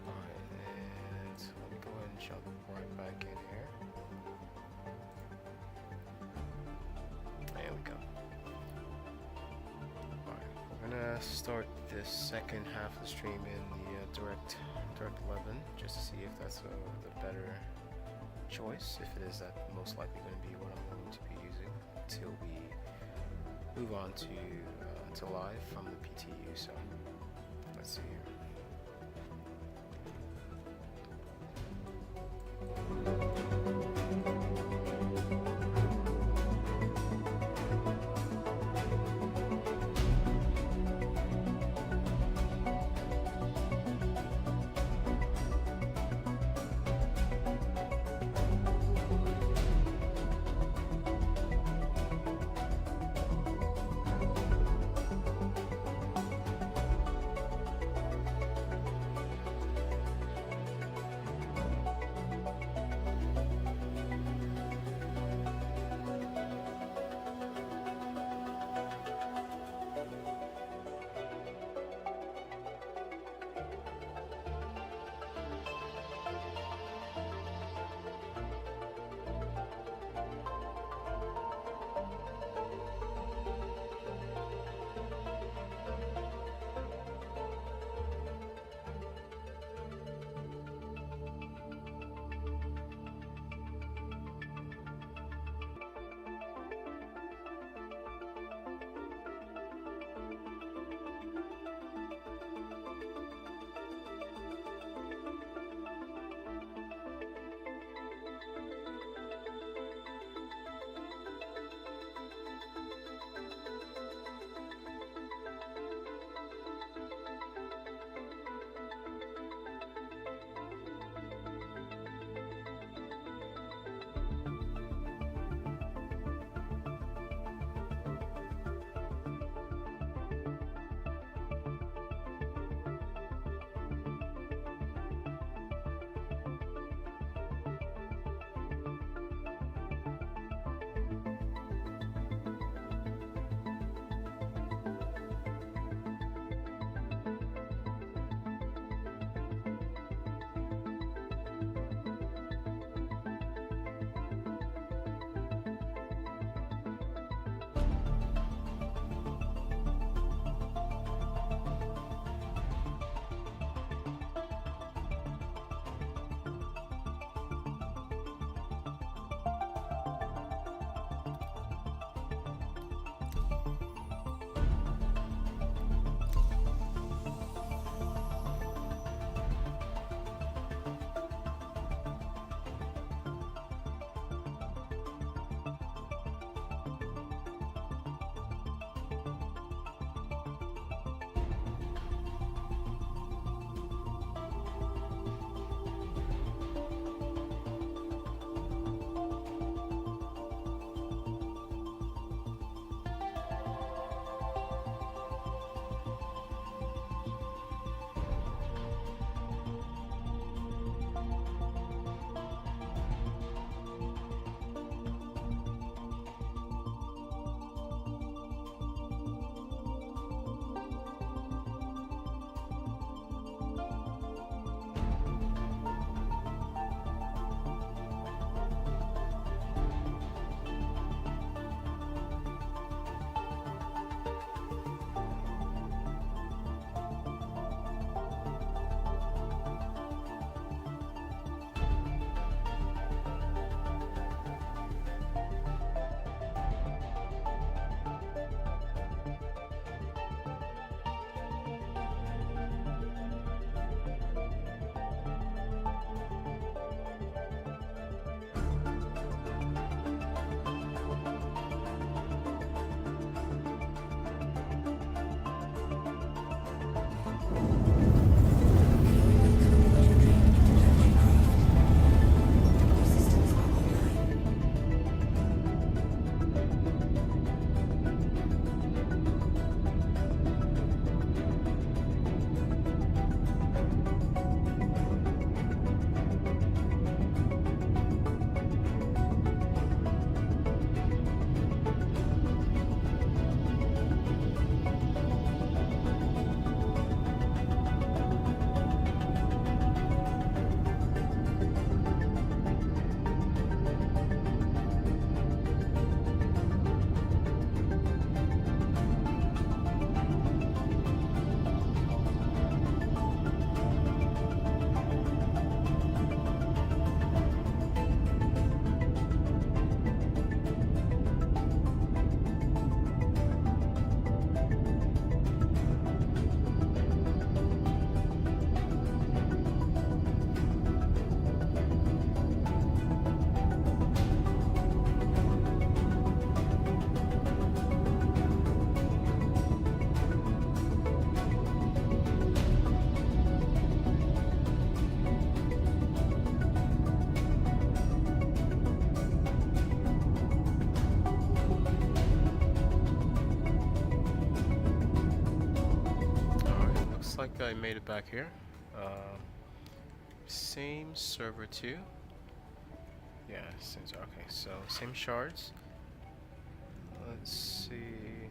Alright, and let me go ahead and jump right back in here. There we go. Alright, we're gonna start this second half of the stream in the direct 11, just to see if that's the better choice. If it is, that's most likely going to be what I'm going to be using until we move on to live from the PTU. So let's see here. think I made it back here. Same server too. Yeah, same. Okay, so same shards. Let's see.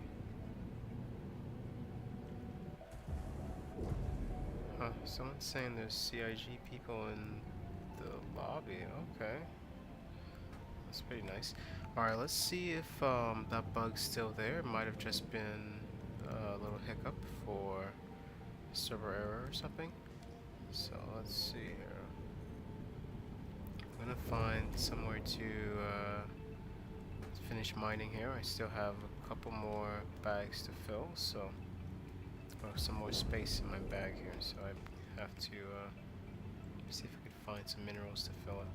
Huh, someone's saying there's CIG people in the lobby. Okay. That's pretty nice. Alright, let's see if that bug's still there. It might have just been a little hiccup for server error or something. So let's see here. I'm gonna find somewhere to finish mining here. I still have a couple more bags to fill, so or some more space in my bag here, so I have to see if I can find some minerals to fill it.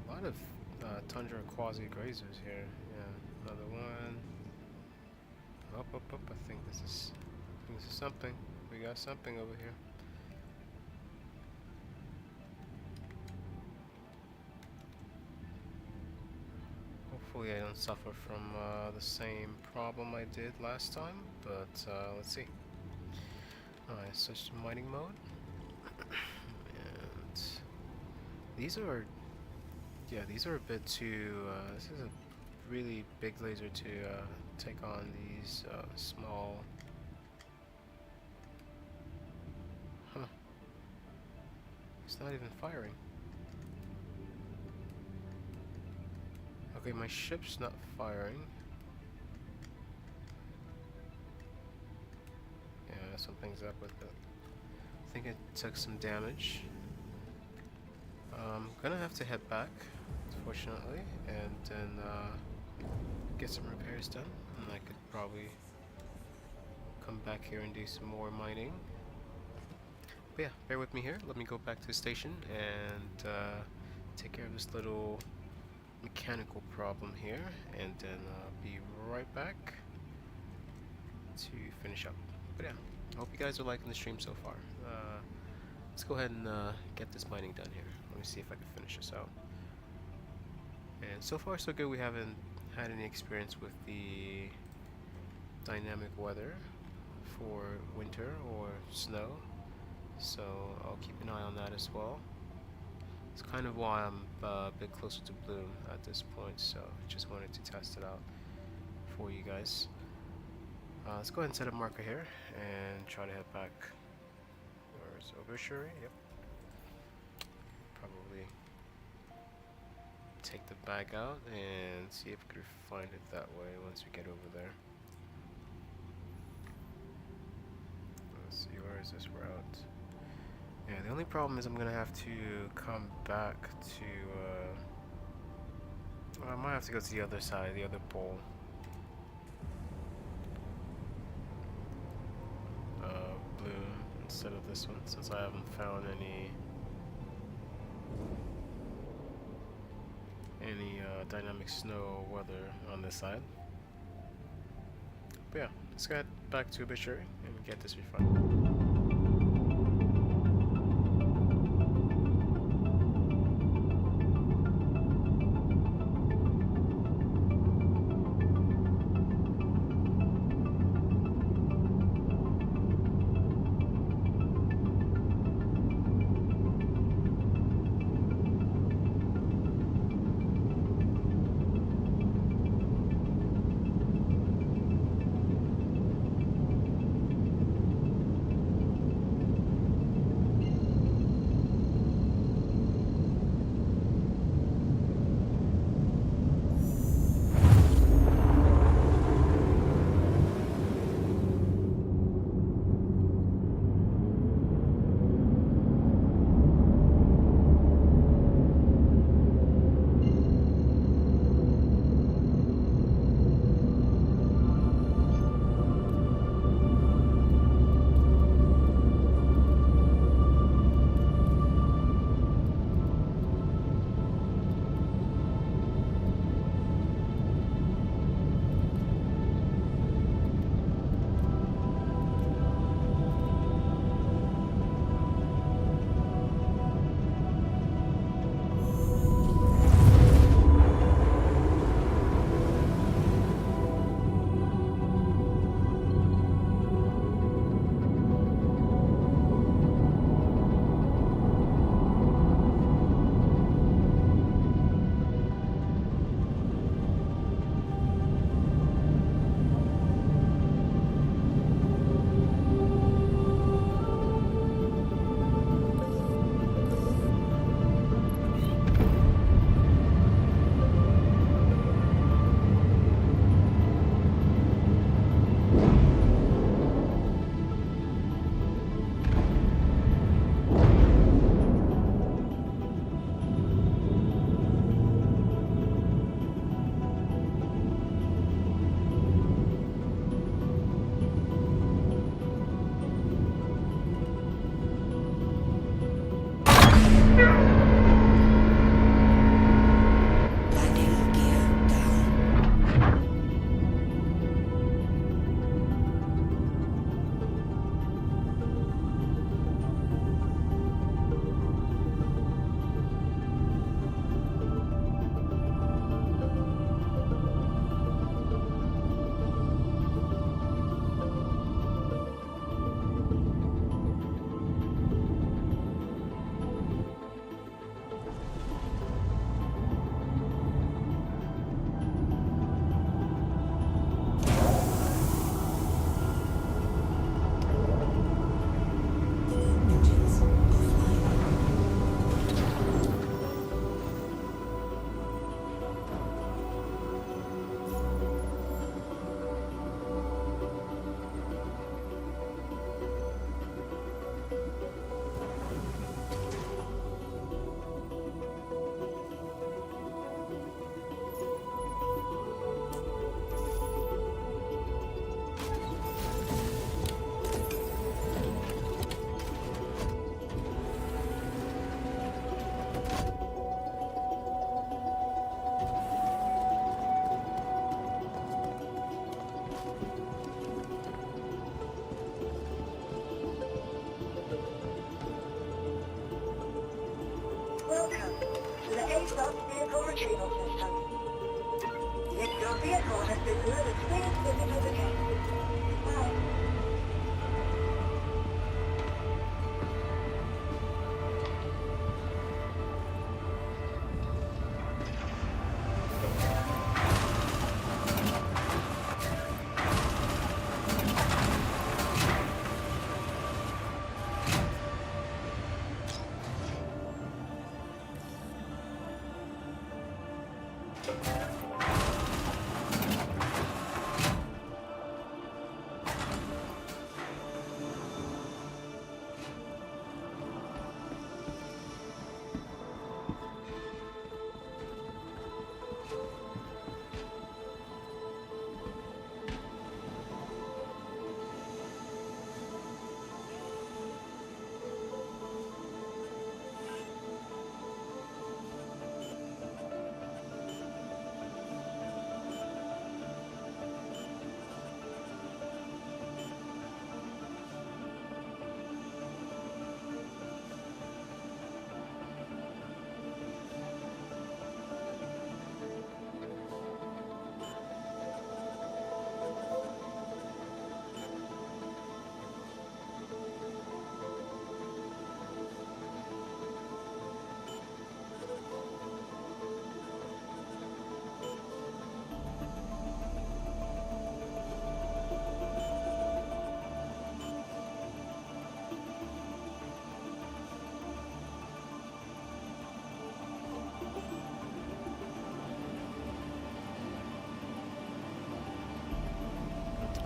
A lot of tundra quasi grazers here. Yeah, another one. Up. I think this is something. We got something over here. Hopefully I don't suffer from the same problem I did last time, but let's see. Alright, switch to mining mode. And these are a bit too, this is a really big laser to take on these small. Huh. It's not even firing. Okay, my ship's not firing. Yeah, something's up with it. I think it took some damage. Gonna have to head back, unfortunately, and then get some repairs done, and I could probably come back here and do some more mining. But yeah, bear with me here. Let me go back to the station and take care of this little mechanical problem here, and then be right back to finish up. But yeah, I hope you guys are liking the stream so far. Let's go ahead and get this mining done here. Let me see if I can finish this out. And so far so good. We haven't had any experience with the dynamic weather for winter or snow, so I'll keep an eye on that as well. It's kind of why I'm a bit closer to blue at this point, so just wanted to test it out for you guys. Let's go ahead and set a marker here and try to head back. Where's Obituary? Yep. Probably take the bag out and see if we can find it that way once we get over there. Let's see, where is this route? Yeah, the only problem is I'm gonna have to come back to, well, I might have to go to the other side, the other pole. Blue instead of this one, since I haven't found any dynamic snow weather on this side. But yeah, let's get back to Obituary and get this refund. Welcome to the ASOS Vehicle Retrieval System. If your vehicle has been delivered, please visit us again. Bye.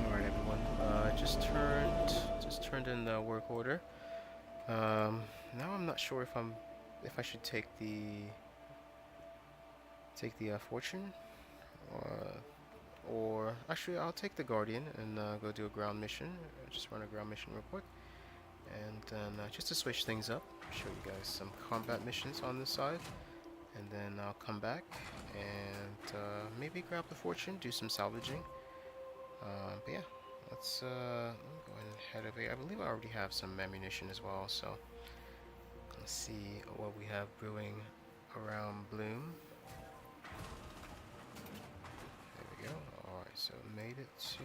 Alright everyone, just turned in the work order. Now I'm not sure if I should take the Fortune, or actually I'll take the Guardian and go do a ground mission. Just run a ground mission real quick, and then just to switch things up, show you guys some combat missions on this side, and then I'll come back and maybe grab the Fortune, do some salvaging. But yeah, let's let me go ahead and head over here. I believe I already have some ammunition as well, so let's see what we have brewing around Bloom. There we go. Alright, so made it to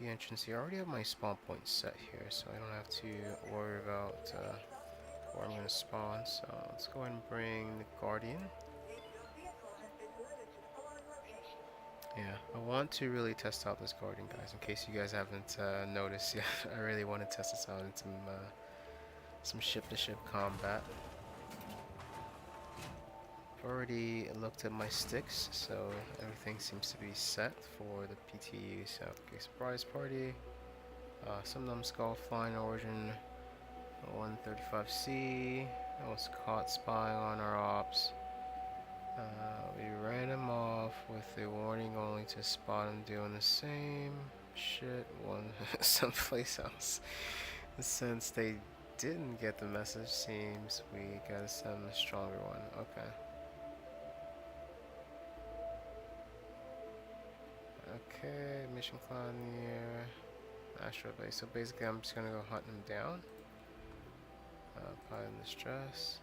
the entrance here. I already have my spawn point set here, so I don't have to worry about where I'm going to spawn. So let's go ahead and bring the Guardian. Yeah, I want to really test out this Guardian, guys, in case you guys haven't noticed yet. I really want to test this out in some ship-to-ship combat. I've already looked at my sticks, so everything seems to be set for the PTU. So, okay, surprise party, some numbskull flying origin 135C. I was caught spying on our ops. We ran him off with a warning only to spot him doing the same shit someplace else. Since they didn't get the message, seems we gotta send a stronger one. Okay. Okay, mission cloud near Astro Base. So basically I'm just gonna go hunt him down. Pilot in distress.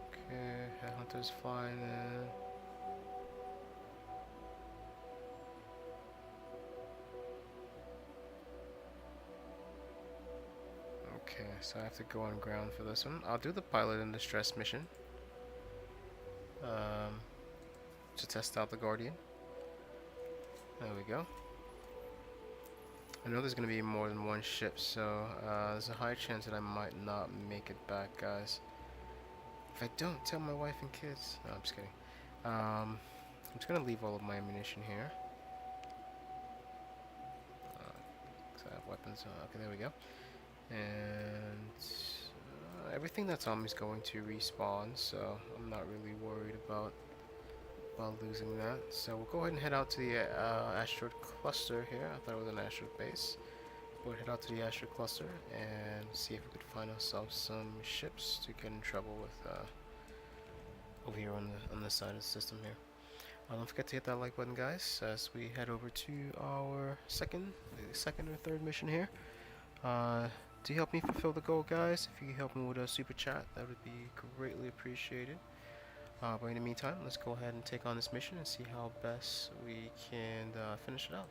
Okay, headhunters flying in. Okay, so I have to go on ground for this one. I'll do the pilot in distress mission to test out the Guardian. There we go. I know there's going to be more than one ship, so there's a high chance that I might not make it back, guys. If I don't, tell my wife and kids. No, I'm just kidding. I'm just going to leave all of my ammunition here. So I have weapons. Okay, there we go. And everything that's on me is going to respawn, so I'm not really worried about losing that. So we'll go ahead and head out to the asteroid cluster here. I thought it was an asteroid base. We'll head out to the asteroid cluster and see if we could find ourselves some ships to get in trouble with over here on the side of the system here. Don't forget to hit that like button, guys, as we head over to our second or third mission here. To help me fulfill the goal, guys, if you can help me with a super chat, that would be greatly appreciated. But in the meantime, let's go ahead and take on this mission and see how best we can finish it out.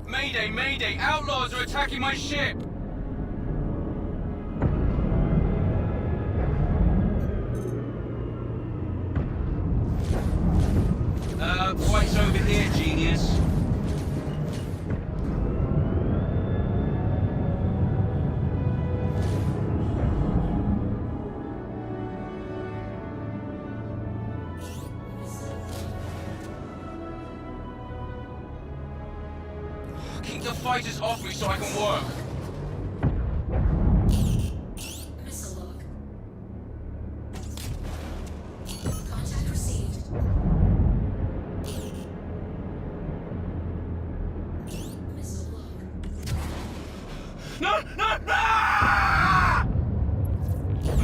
Mayday, mayday! Outlaws are attacking my ship! Quite's over here, genius. Keep the fighters off me so I can work. Missile log. Contact received. Missile log. No! No! No!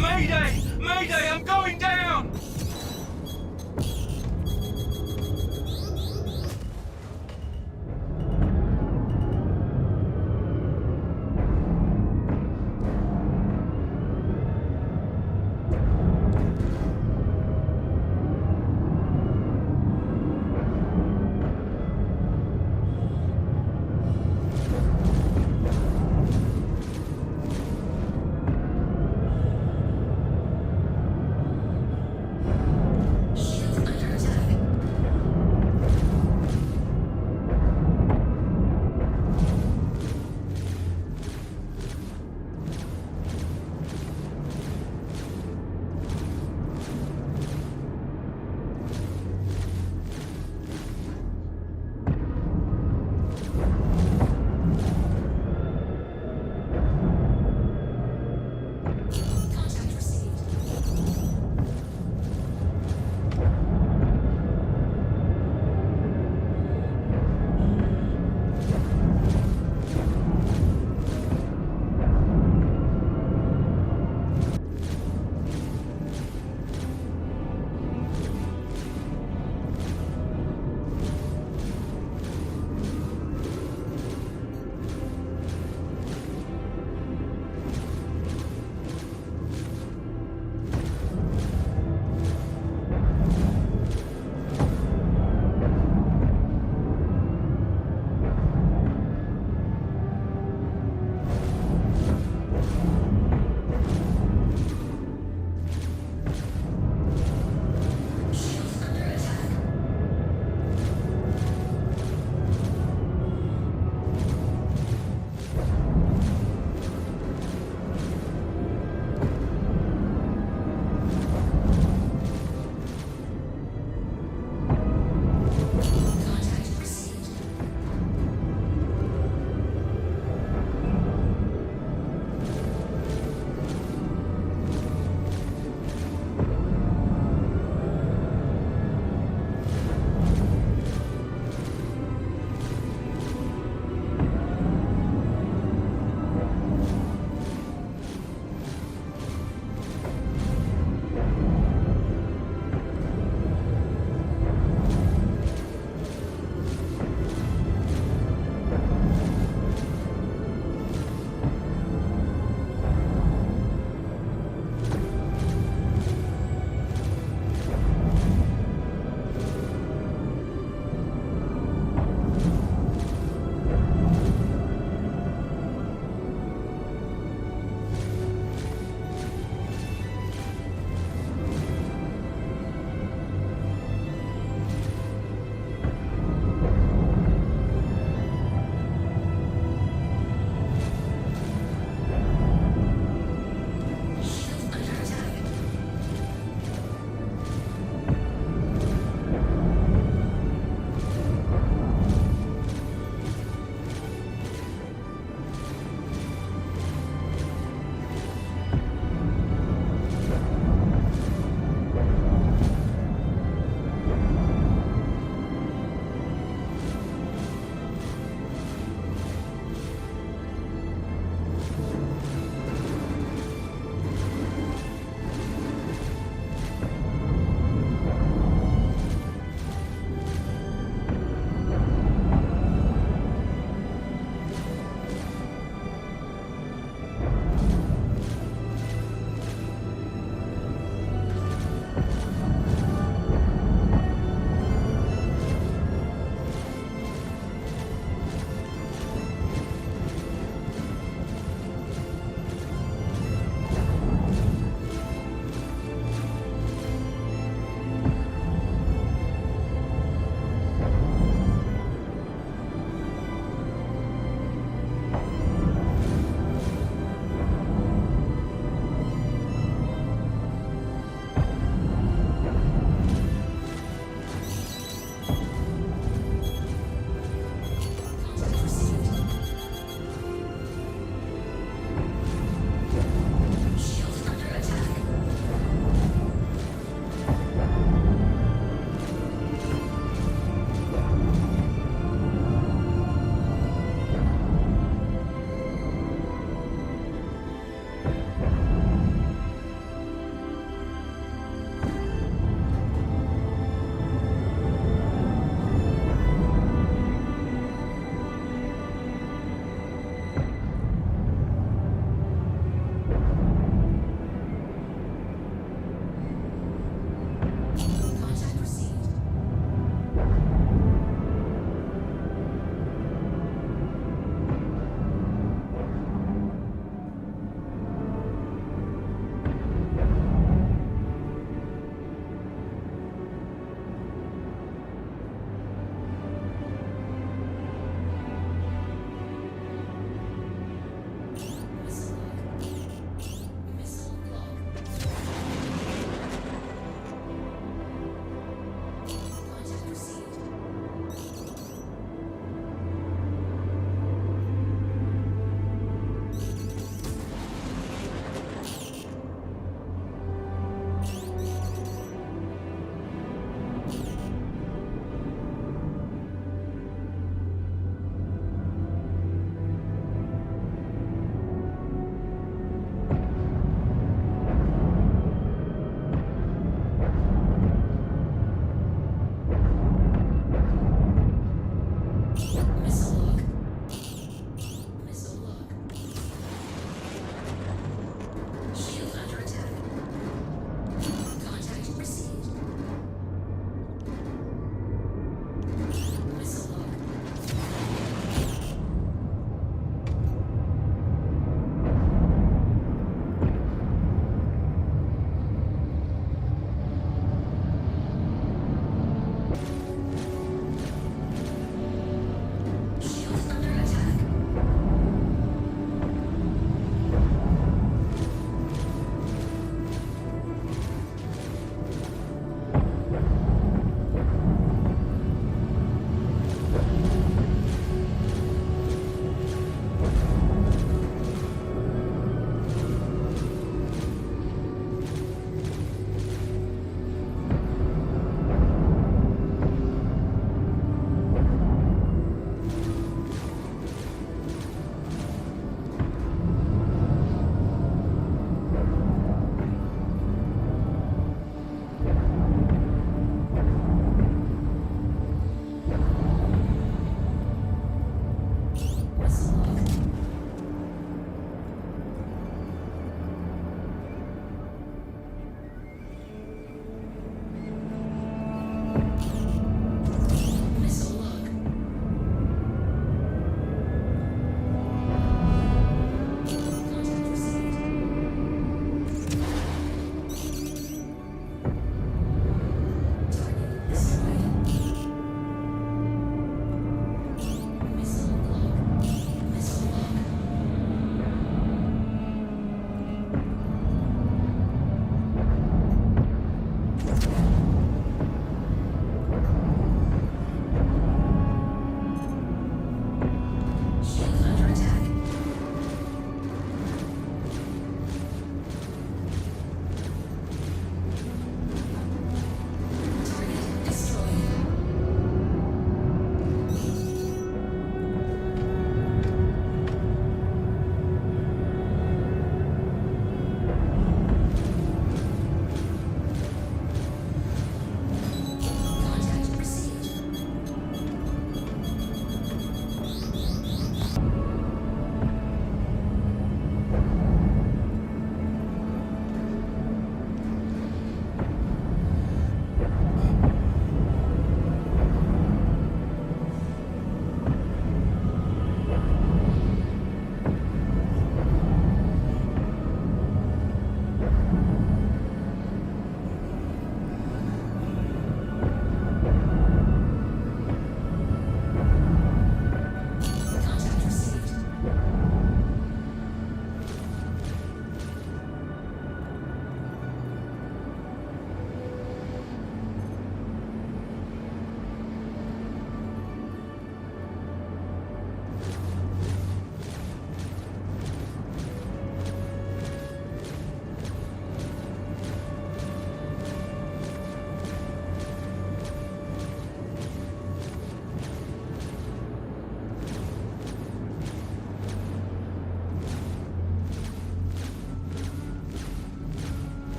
Mayday! Mayday! I'm going down!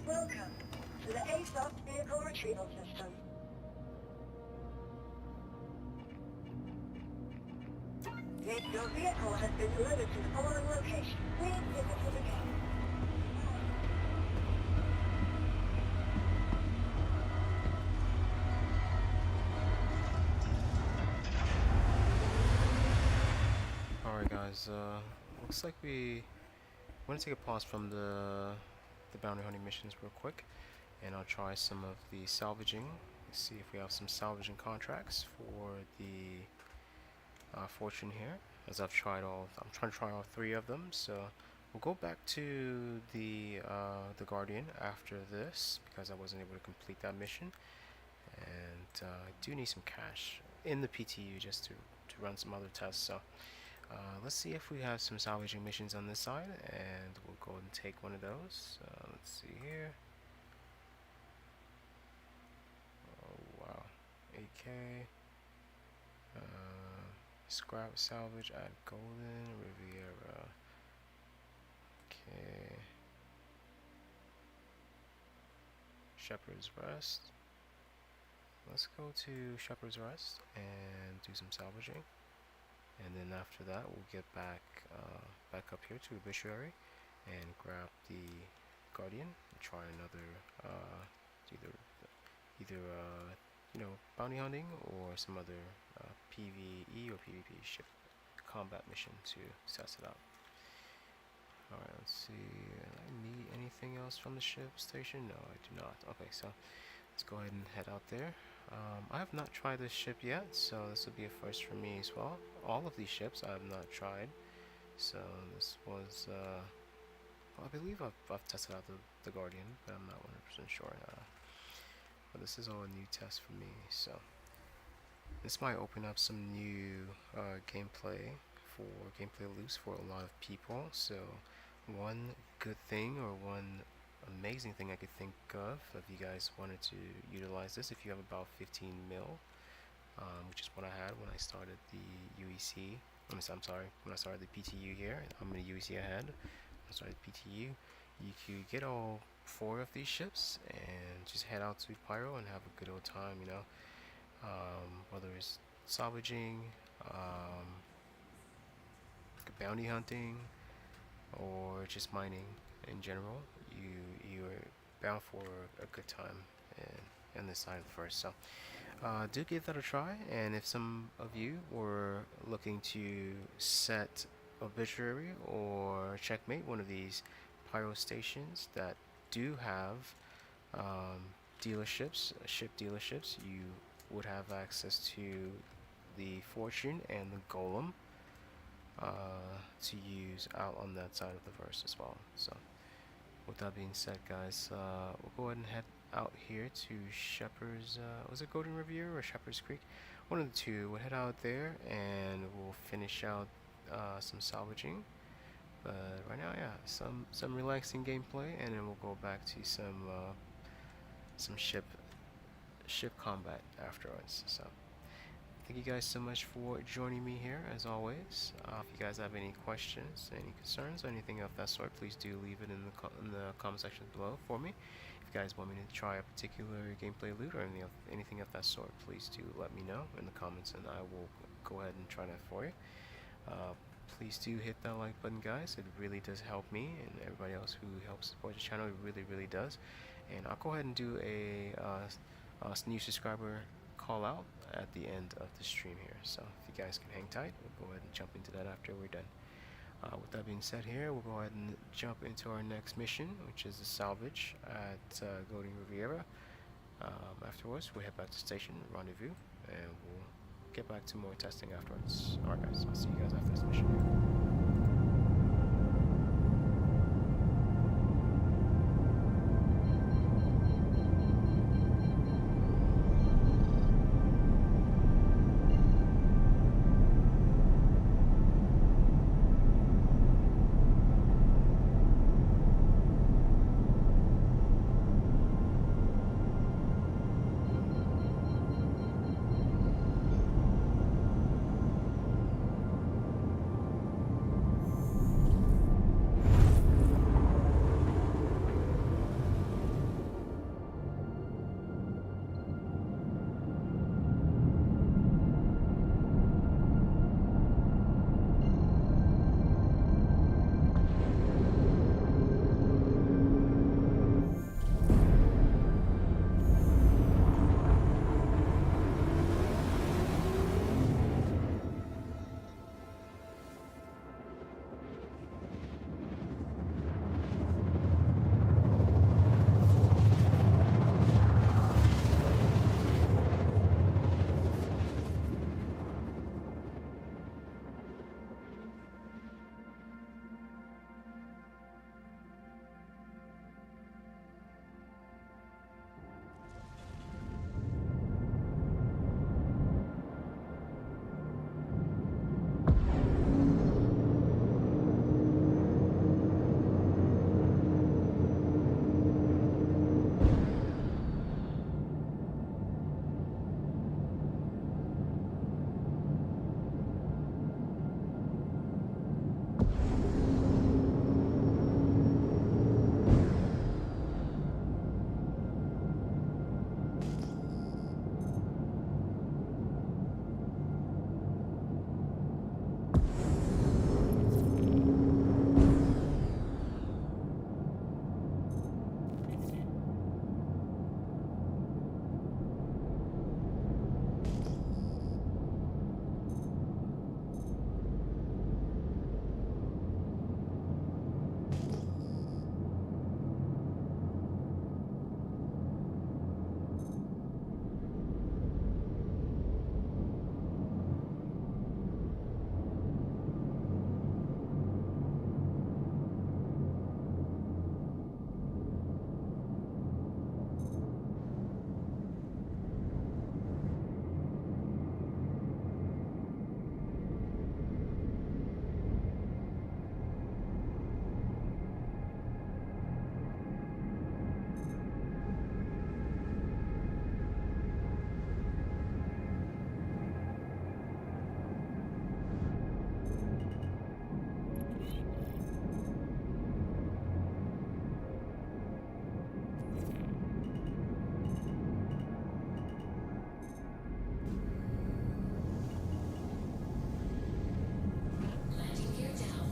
Welcome to the ASOS vehicle retrieval system. Your vehicle has been delivered to the following location. Please visit us again. Alright guys, looks like we want to take a pause from the bounty hunting missions real quick, and I'll try some of the salvaging. Let's see if we have some salvaging contracts for the Fortune here, as I'm trying to try all 3 of them. So we'll go back to the Guardian after this because I wasn't able to complete that mission, and I do need some cash in the PTU just to run some other tests. So let's see if we have some salvaging missions on this side, and we'll go and take one of those. Let's see here. Oh wow, 8K. Scrap salvage at Golem, Riviera. Okay. Shepherd's Rest. Let's go to Shepherd's Rest and do some salvaging. And then after that, we'll get back up here to Obituary and grab the Guardian and try another either you know, bounty hunting or some other PvE or PvP ship combat mission to test it out. Alright, let's see. Do I need anything else from the ship station? No, I do not. Okay, so let's go ahead and head out there. I have not tried this ship yet, so this will be a first for me as well. All of these ships I have not tried, so this was well, I believe I've tested out the Guardian, but I'm not 100% sure. But this is all a new test for me, so this might open up some new gameplay loops for a lot of people. So one good thing, or one amazing thing I could think of, if you guys wanted to utilize this, if you have about 15 mil, which is what I had when I started the UEC. I'm sorry, when I started the PTU here. I'm in the UEC ahead. When I started PTU, you could get all 4 of these ships and just head out to Pyro and have a good old time, you know. Whether it's salvaging, bounty hunting, or just mining in general, you're bound for a good time on this side first. So do give that a try, and if some of you were looking to set Obituary or Checkmate, one of these Pyro stations that do have ship dealerships, you would have access to the Fortune and the Golem to use out on that side of the verse as well. So with that being said, guys, we'll go ahead and head out here to Shepherd's, was it Golden Riviera or Shepherd's Creek? One of the two. We'll head out there and we'll finish out some salvaging. But right now, yeah, some relaxing gameplay, and then we'll go back to some ship combat afterwards. So thank you guys so much for joining me here, as always. If you guys have any questions, any concerns, anything of that sort, please do leave it in the comment section below for me. If you guys want me to try a particular gameplay loot or anything of that sort, please do let me know in the comments, and I will go ahead and try that for you. Please do hit that like button, guys. It really does help me and everybody else who helps support the channel. It really does. And I'll go ahead and do a new subscriber call out at the end of the stream here. So if you guys can hang tight, we'll go ahead and jump into that after we're done. With that being said, here we'll go ahead and jump into our next mission, which is the salvage at Golden Riviera. Afterwards, we'll head back to station rendezvous, and we'll get back to more testing afterwards. Alright guys, I'll see you guys after this mission. Landing gear down.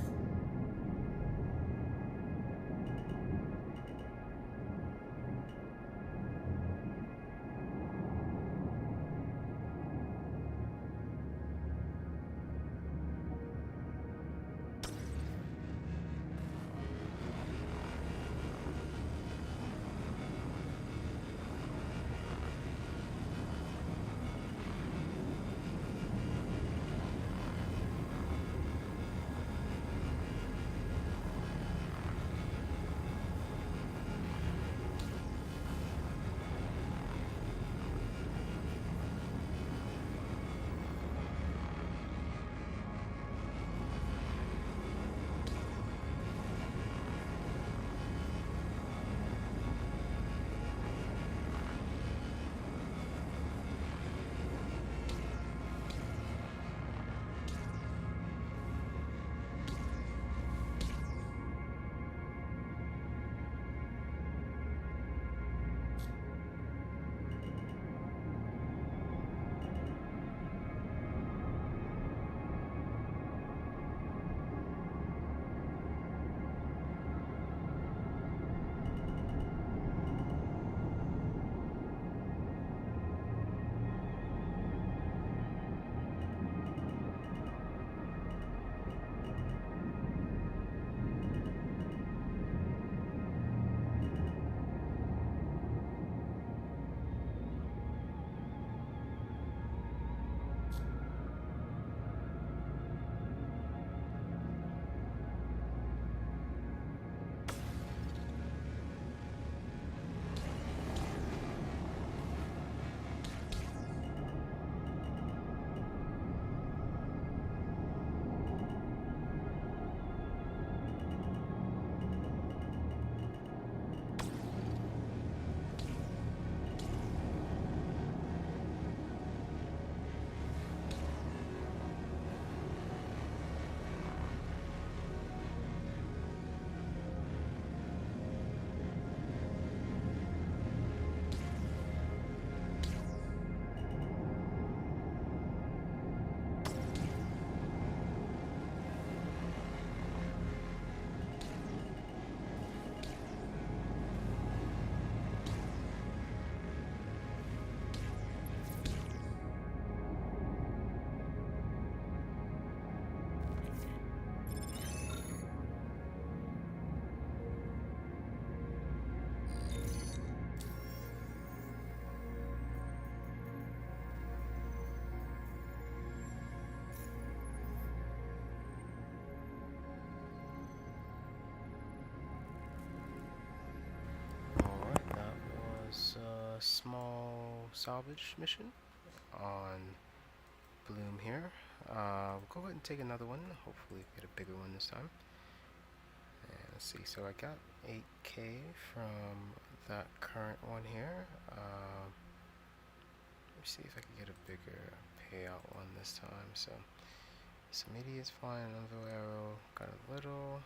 Small salvage mission on Bloom here. We'll go ahead and take another one. Hopefully get a bigger one this time. And let's see. So I got 8K from that current one here. Let me see if I can get a bigger payout one this time. So some idiots flying an ANVIL arrow. Got a little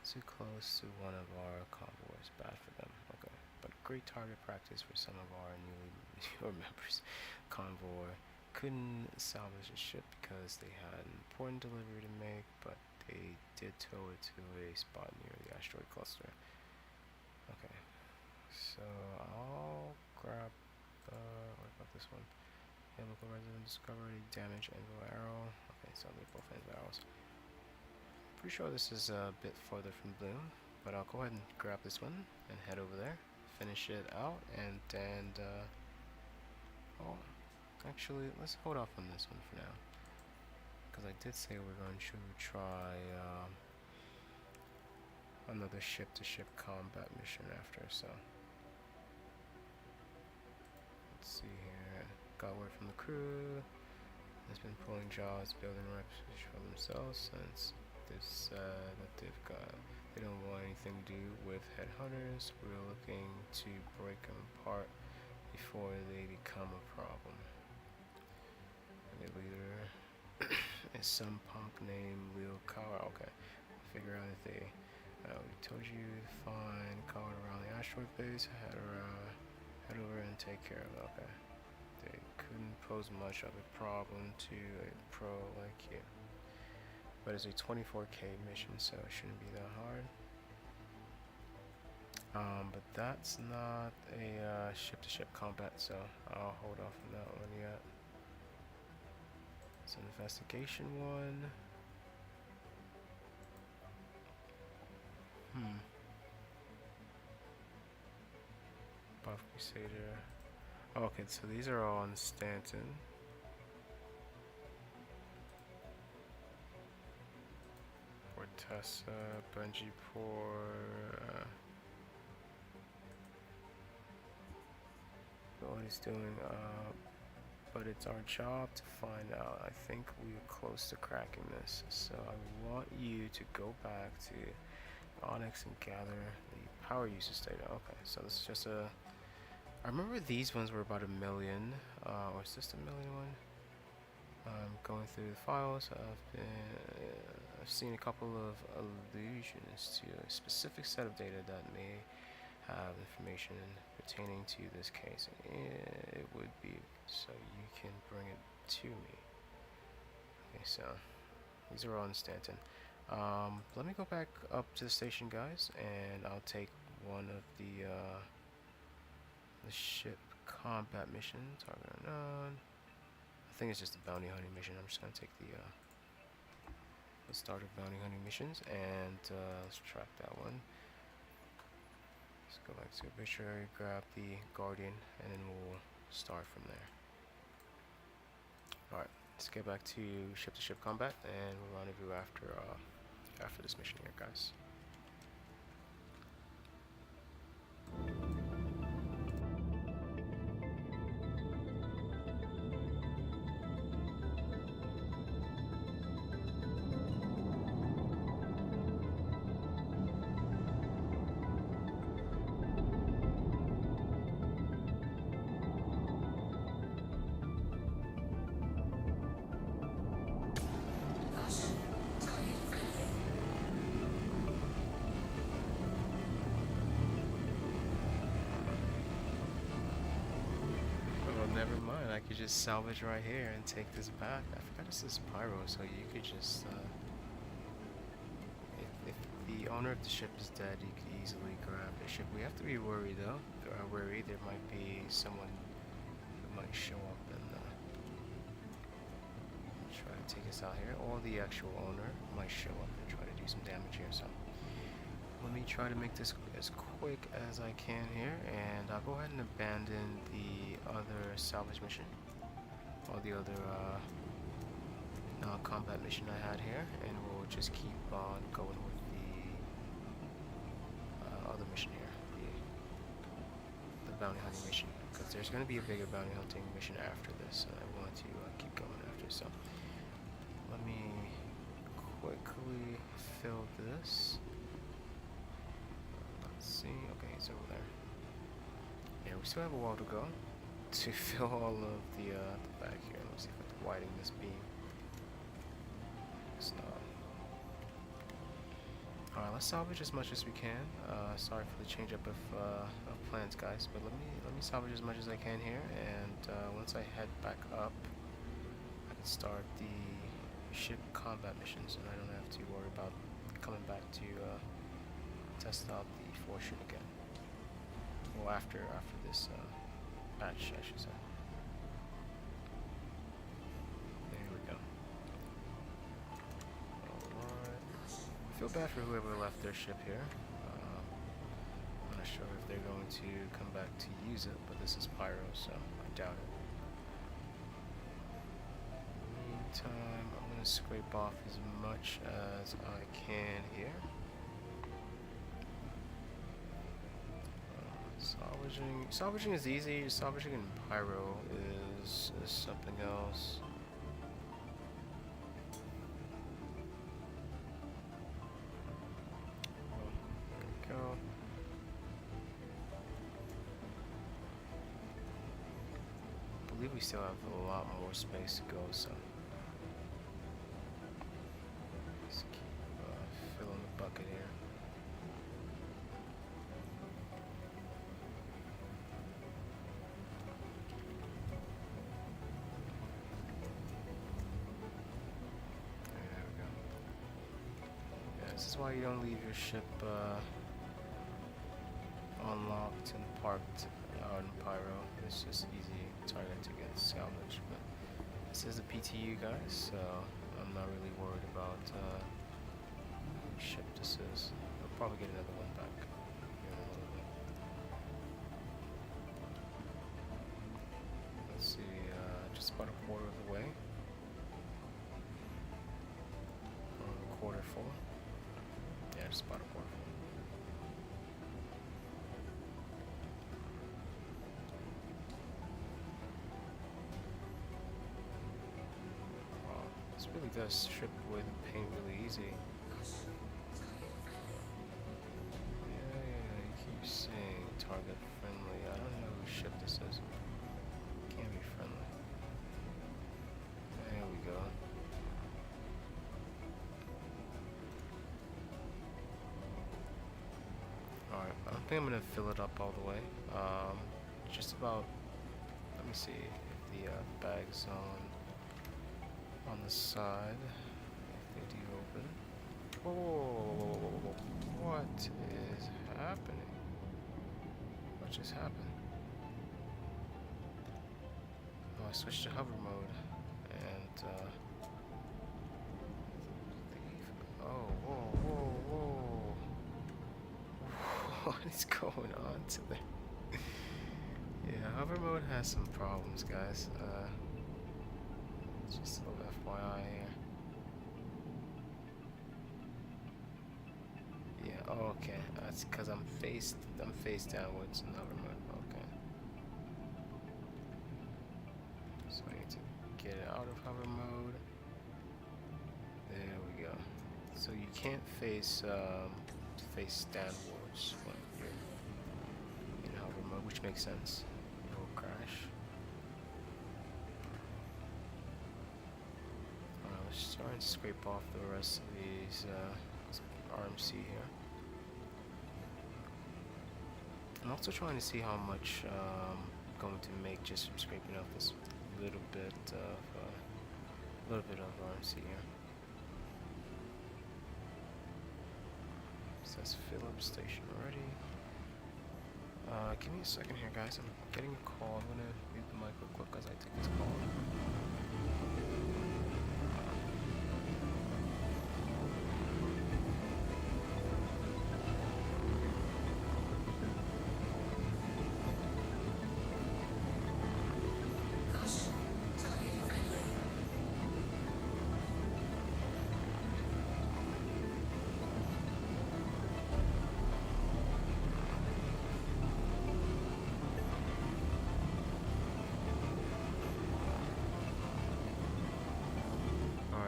too close to one of our convoys. Bad for them. Okay. But great target practice for some of our newer members. Convoy couldn't salvage the ship because they had an important delivery to make, but they did tow it to a spot near the asteroid cluster. Okay, so I'll grab, what about this one? A local resident discovered a damaged ANVIL arrow. Okay, so they're both ANVIL arrows. Pretty sure this is a bit further from Bloom, but I'll go ahead and grab this one and head over there, finish it out, and then, oh, actually, let's hold off on this one for now, because I did say we're going to try another ship-to-ship combat mission after, so let's see here. Got word from the crew. Has been pulling jobs, building reps for themselves since they've said that they don't want anything to do with headhunters. We're looking to break them apart before they become a problem. The leader is some punk named Leo Kawa. Okay, figure out if they. We told you to find Kawa around the asteroid base. Head over and take care of it. Okay. They couldn't pose much of a problem to a pro like you. But it's a 24K mission, so it shouldn't be that hard. But that's not a ship-to-ship combat, so I'll hold off on that one yet. It's an investigation one. Buff Crusader. Oh, okay, so these are all in Stanton. Fortessa, Bungee-Pour. What he's doing, but it's our job to find out. I think we're close to cracking this, so I want you to go back to Onyx and gather the power usage data. Okay, so this is just a. I remember these ones were about 1 million, or is this the 1 million one? Going through the files, I've seen a couple of allusions to a specific set of data that may have information pertaining to this case. It would be so you can bring it to me. Okay, so these are all in Stanton. Let me go back up to the station, guys, and I'll take one of the ship combat mission. Target unknown. I think it's just a bounty hunting mission. I'm just gonna take the start of bounty hunting missions, and let's track that one. Let's go back to obituary, grab the Guardian, and then we'll start from there. Alright, let's get back to ship-to-ship combat, and we'll rendezvous after this mission here, guys. Never mind, I could just salvage right here and take this back. I forgot this is pyro, so you could just if the owner of the ship is dead, you could easily grab the ship. We have to be worried though. Worried there might be someone who might show up and try to take us out here, or the actual owner might show up and try to do some damage here. So let me try to make this as quick as I can here, and I'll go ahead and abandon the other salvage mission, or the other non-combat mission I had here, and we'll just keep on going with the other mission here, the bounty hunting mission, because there's going to be a bigger bounty hunting mission after this, and I want to keep going after. So let me quickly fill this. See, okay, it's over there. Yeah, we still have a while to go to fill all of the back here. Let's see if I can widen this beam. It's not. Alright, let's salvage as much as we can. Sorry for the change up of plans, guys, but let me salvage as much as I can here, and once I head back up start the ship combat missions, and I don't have to worry about coming back to test out the Fortune again. Well, after this patch, I should say. There we go. Alright. I feel bad for whoever left their ship here. I'm not sure if they're going to come back to use it, but this is Pyro, so I doubt it. Meantime, I'm going to scrape off as much as I can here. Salvaging is easy. Salvaging in Pyro is something else. There we go. I believe we still have a lot more space to go, so let's keep filling the bucket here. This is why you don't leave your ship unlocked and parked out in Pyro. It's just easy target to get salvaged. But this is a PTU, guys, so I'm not really worried about which ship this is. I'll probably get another one back here in a little bit. Let's see, just about a quarter of the way. Or a quarter full. Yeah, just about a quarter full. Wow, this really does strip away the paint really easy. Yeah, you keep saying target friendly. I don't know whose ship this is. Can't be friendly. There we go. Alright, I don't think I'm gonna fill it up all the way. Just about. Let me see if the bag's on the side. If they do open. Whoa! What is happening? What just happened? Oh, I switched to hover mode, and oh, whoa! What is going on today? Yeah, hover mode has some problems, guys. Just a little FYI here. Yeah, oh, okay. That's because I'm face downwards in hover mode. Okay. So I need to get it out of hover mode. There we go. So you can't face downwards when you're in hover mode, which makes sense. It will crash. Let's start and scrape off the rest of these RMC here. I'm also trying to see how much I'm going to make just from scraping off this little bit of RMC here. Says Phillips station already. Give me a second here, guys. I'm getting a call. I'm gonna mute the mic real quick as I take this call.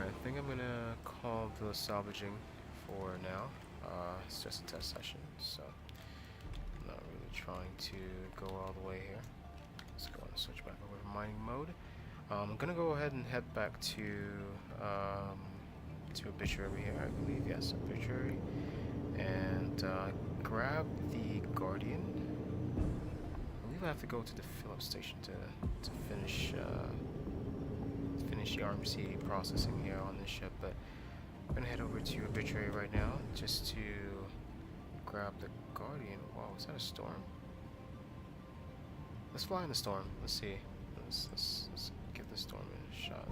I think I'm gonna call the salvaging for now. It's just a test session, so I'm not really trying to go all the way here. Let's go and switch back over to mining mode. I'm gonna go ahead and head back to obituary here, I believe. Yes, obituary, and grab the Guardian. I believe I have to go to the Phillips station to finish finish the RMC processing here on this ship, but I'm gonna head over to Arbitrary right now just to grab the Guardian. Wow, is that a storm? Let's fly in the storm. Let's see. Let's give the storm a shot.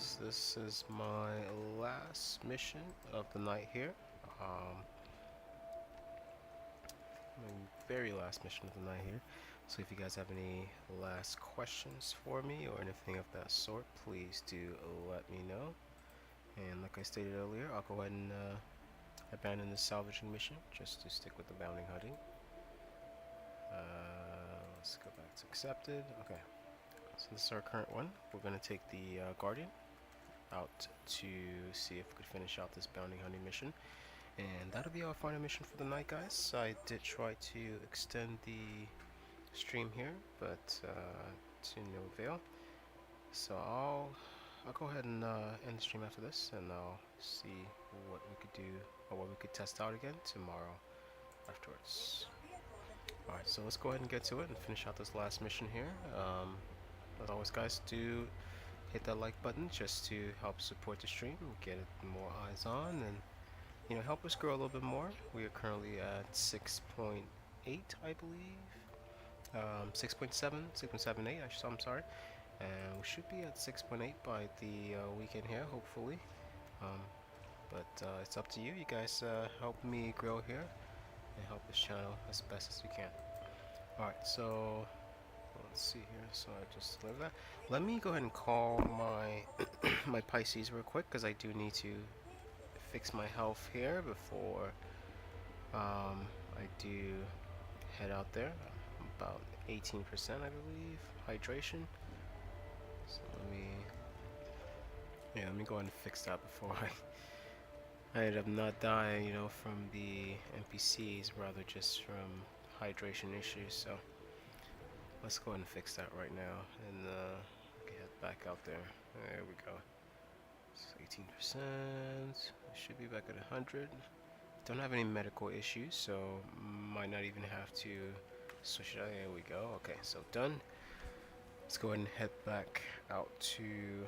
guys, this is my last mission of the night here. My very last mission of the night here. So if you guys have any last questions for me or anything of that sort, please do let me know. And like I stated earlier, I'll go ahead and abandon the salvaging mission just to stick with the bounty hunting. Let's go back to accepted. Okay, so this is our current one. We're going to take the Guardian out to see if we could finish out this bounty hunting mission. And that'll be our final mission for the night, guys. I did try to extend the stream here, but to no avail. So I'll go ahead and end the stream after this, and I'll see what we could do or what we could test out again tomorrow afterwards. Alright, so let's go ahead and get to it and finish out this last mission here. As always, guys, do hit that like button just to help support the stream, get it more eyes on, and you know, help us grow a little bit more. We are currently at 6.8, I believe. 6.7, 6.78, I'm sorry. And we should be at 6.8 by the weekend here, hopefully. But it's up to you. You guys help me grow here and help this channel as best as you can. Alright, so let's see here. So I just delivered that. Let me go ahead and call my my Pisces real quick, because I do need to fix my health here before I do head out there. About 18%, I believe, hydration. So let me go ahead and fix that before I end up not dying, you know, from the NPCs, rather just from hydration issues. So let's go ahead and fix that right now, and get back out there. There we go. It's 18%. Should be back at 100. Don't have any medical issues, so might not even have to switch it out. There we go. Okay, so done. Let's go ahead and head back out to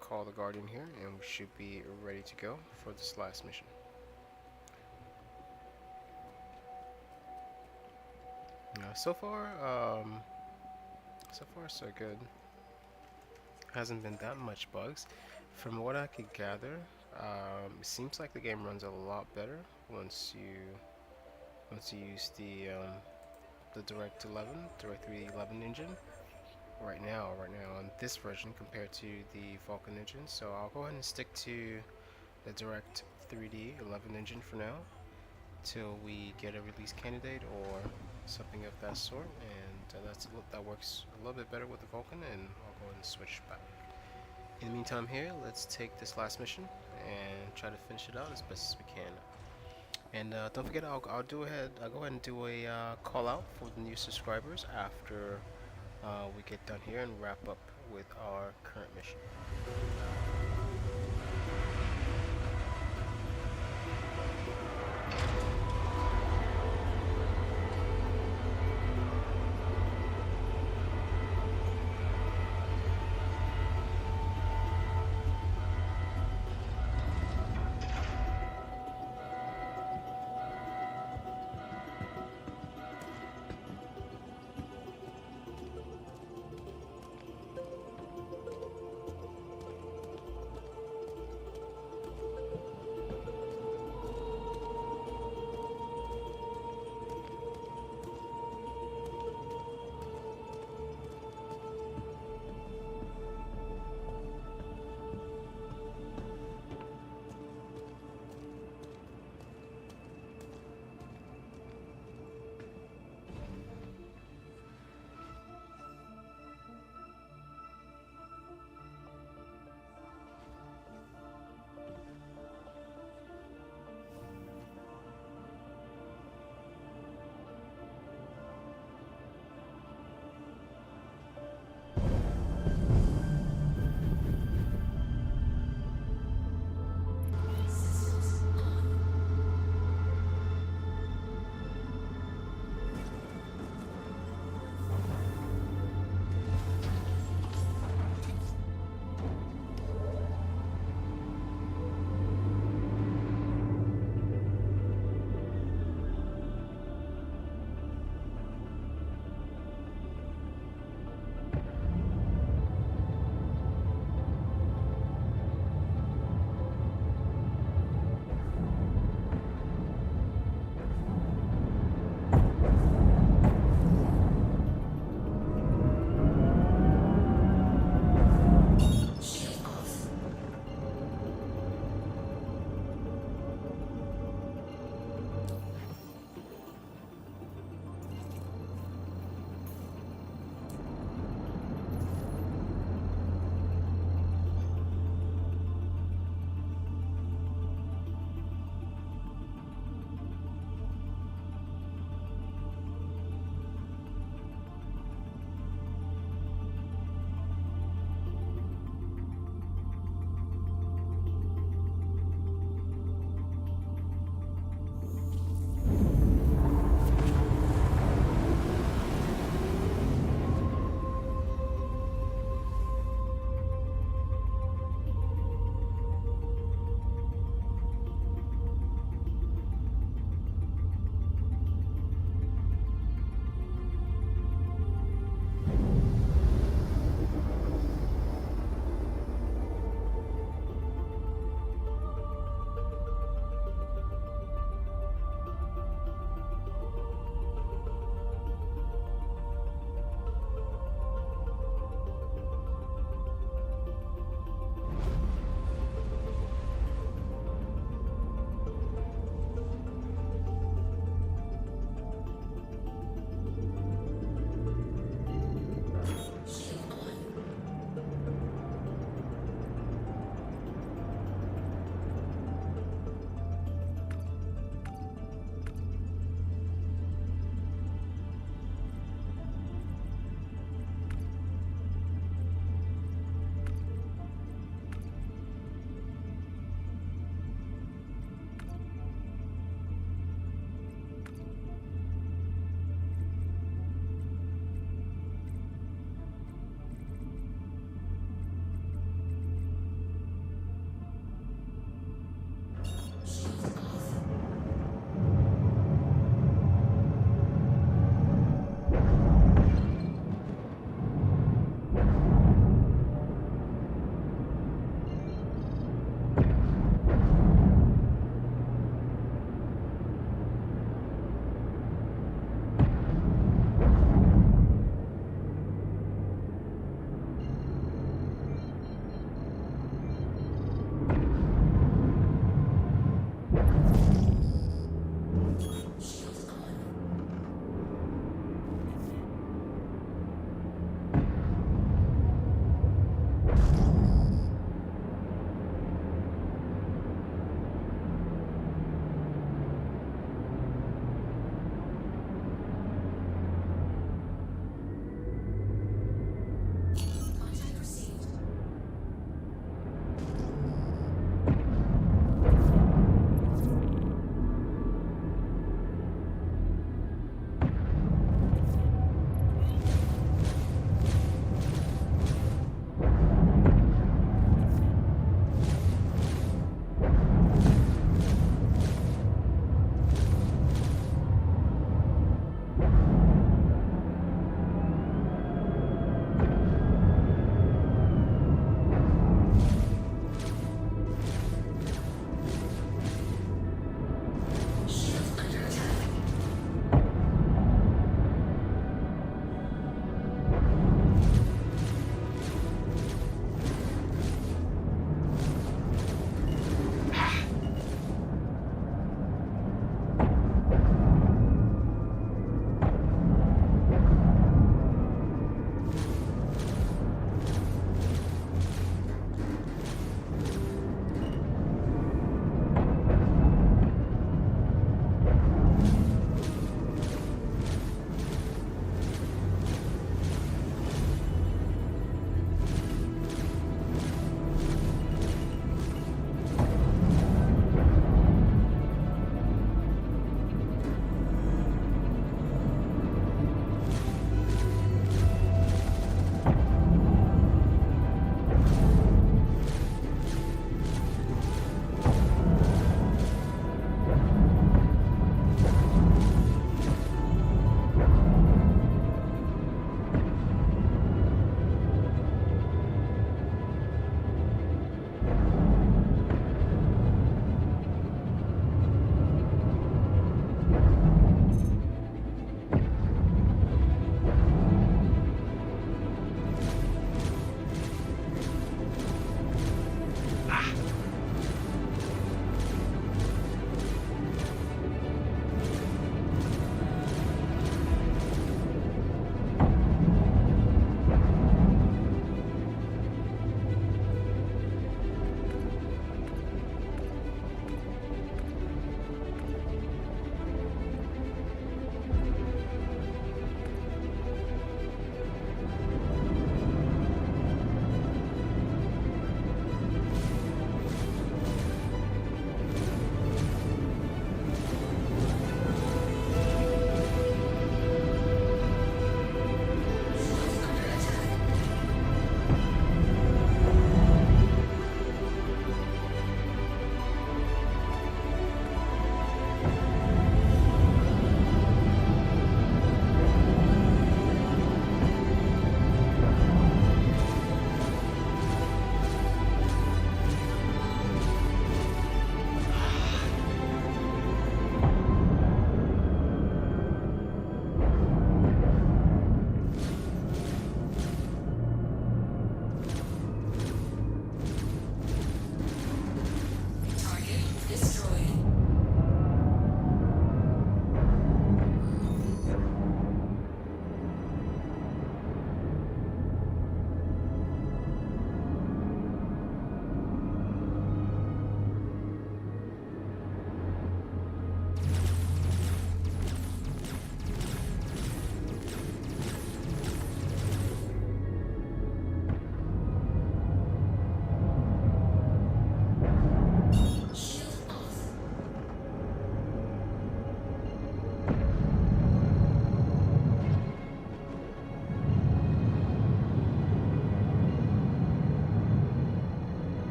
call the Guardian here, and we should be ready to go for this last mission. So far so good. Hasn't been that much bugs. From what I could gather, it seems like the game runs a lot better once you use the DirectX 11 engine. Right now on this version compared to the Vulkan engine. So I'll go ahead and stick to the Direct 3D 11 engine for now, till we get a release candidate or something of that sort, and that works a little bit better with the Vulkan, and I'll go ahead and switch back. In the meantime here, let's take this last mission and try to finish it out as best as we can. And don't forget, I'll go ahead and do a call out for the new subscribers after we get done here and wrap up with our current mission.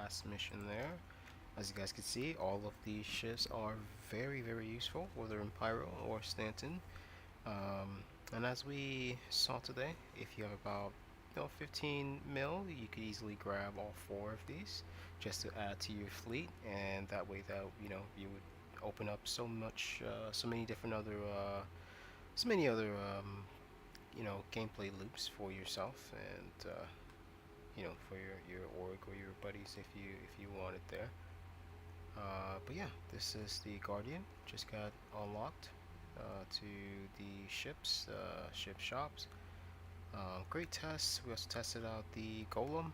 last mission there. As you guys can see, all of these ships are very useful, whether in Pyro or Stanton. And as we saw today, if you have about 15 mil, you could easily grab all 4 of these just to add to your fleet, and that way that you would open up so many different other gameplay loops for yourself, and for your org or your buddies if you want it there. But yeah, this is the Guardian. Just got unlocked to the ship shops. Great tests. We also tested out the Golem,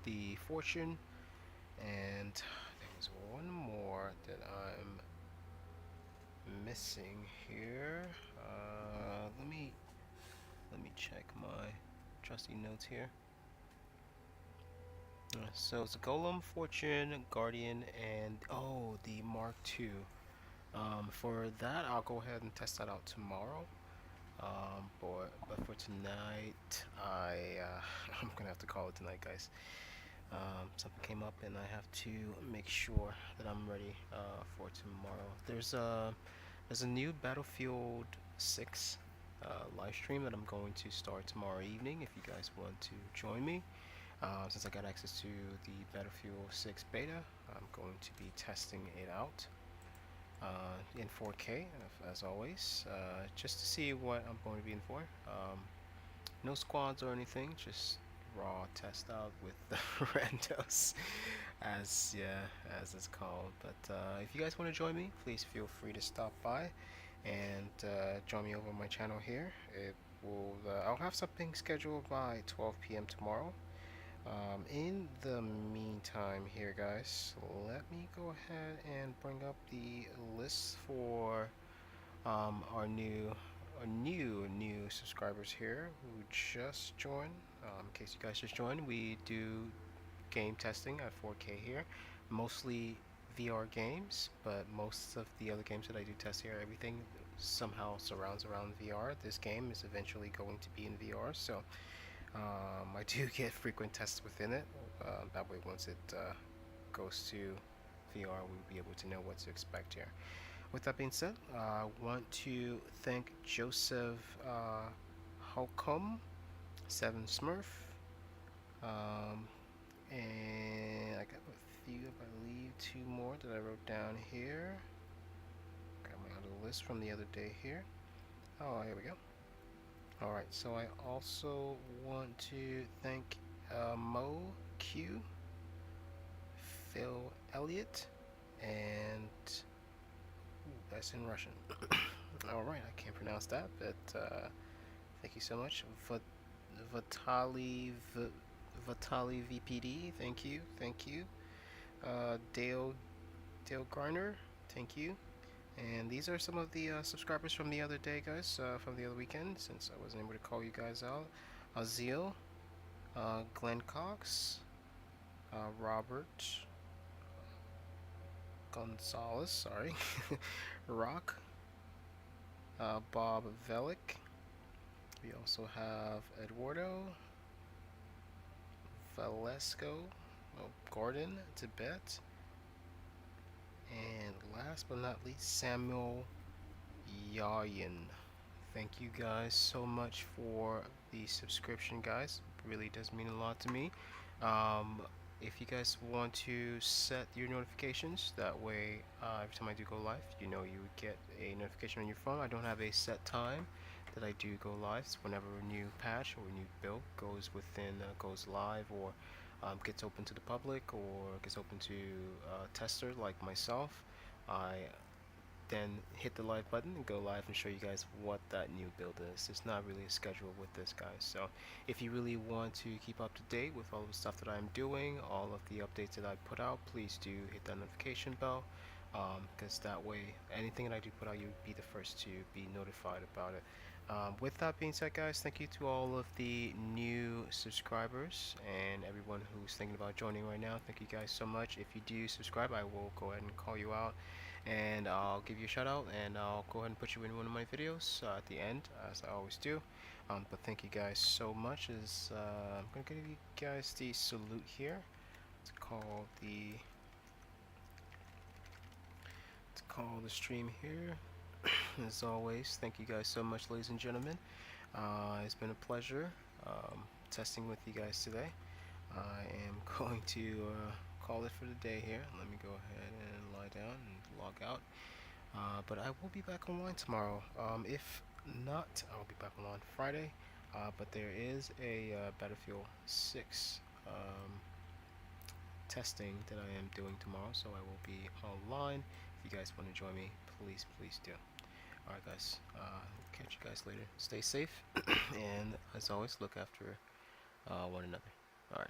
the Fortune, and there was one more that I'm missing here. Let me check my trusty notes here. So it's a Golem, Fortune, Guardian, and the Mark II. For that, I'll go ahead and test that out tomorrow. But for tonight, I'm gonna have to call it tonight, guys. Something came up, and I have to make sure that I'm ready for tomorrow. There's a new Battlefield 6 live stream that I'm going to start tomorrow evening. If you guys want to join me, since I got access to the Battlefield 6 beta, I'm going to be testing it out in 4K as always, just to see what I'm going to be in for. No squads or anything, just raw test out with the randos, as it's called. But if you guys want to join me, please feel free to stop by and join me over my channel here. I'll have something scheduled by 12 p.m. tomorrow. In the meantime here, guys, let me go ahead and bring up the list for our new subscribers here who just joined. In case you guys just joined, we do game testing at 4K here, mostly VR games, but most of the other games that I do test here, everything somehow surrounds around VR. This game is eventually going to be in VR, so I do get frequent tests within it. That way, once it goes to VR, we'll be able to know what to expect here. With that being said, I want to thank Joseph Holcomb, 7 Smurf, and I got a few, I believe 2 more that I wrote down here. Got my other list from the other day here. Oh, here we go. Alright, so I also want to thank Mo Q, Phil Elliott, and that's in Russian. Alright, I can't pronounce that, but thank you so much. Vitali VPD, thank you. Dale Garner, thank you. And these are some of the subscribers from the other day, guys, from the other weekend, since I wasn't able to call you guys out. Azil, Glenn Cox, Robert Gonzalez, sorry, Rock, Bob Velick. We also have Eduardo, Valesco, Gordon, Tibet, and last but not least, Samuel Yayan. Thank you guys so much for the subscription, guys. It really does mean a lot to me. If you guys want to set your notifications, that way every time I do go live, you get a notification on your phone. I don't have a set time that I do go live. So whenever a new patch or a new build goes live, or gets open to the public, or gets open to testers like myself, I then hit the live button and go live and show you guys what that new build is. It's not really a schedule with this, guys. So if you really want to keep up to date with all of the stuff that I'm doing, all of the updates that I put out, please do hit that notification bell, because that way anything that I do put out, you'll be the first to be notified about it. With that being said, guys, thank you to all of the new subscribers and everyone who's thinking about joining right now. Thank you guys so much. If you do subscribe, I will go ahead and call you out, and I'll give you a shout out, and I'll go ahead and put you in one of my videos at the end, as I always do. But thank you guys so much. I'm gonna give you guys the salute here. call the stream here. As always, thank you guys so much, ladies and gentlemen. It's been a pleasure testing with you guys today. I am going to call it for the day here. Let me go ahead and lie down and log out. But I will be back online tomorrow. If not, I'll be back online Friday. But there is a Battlefield 6 testing that I am doing tomorrow, so I will be online. If you guys want to join me, please do. Alright guys, catch you guys later. Stay safe, and as always, look after one another. Alright.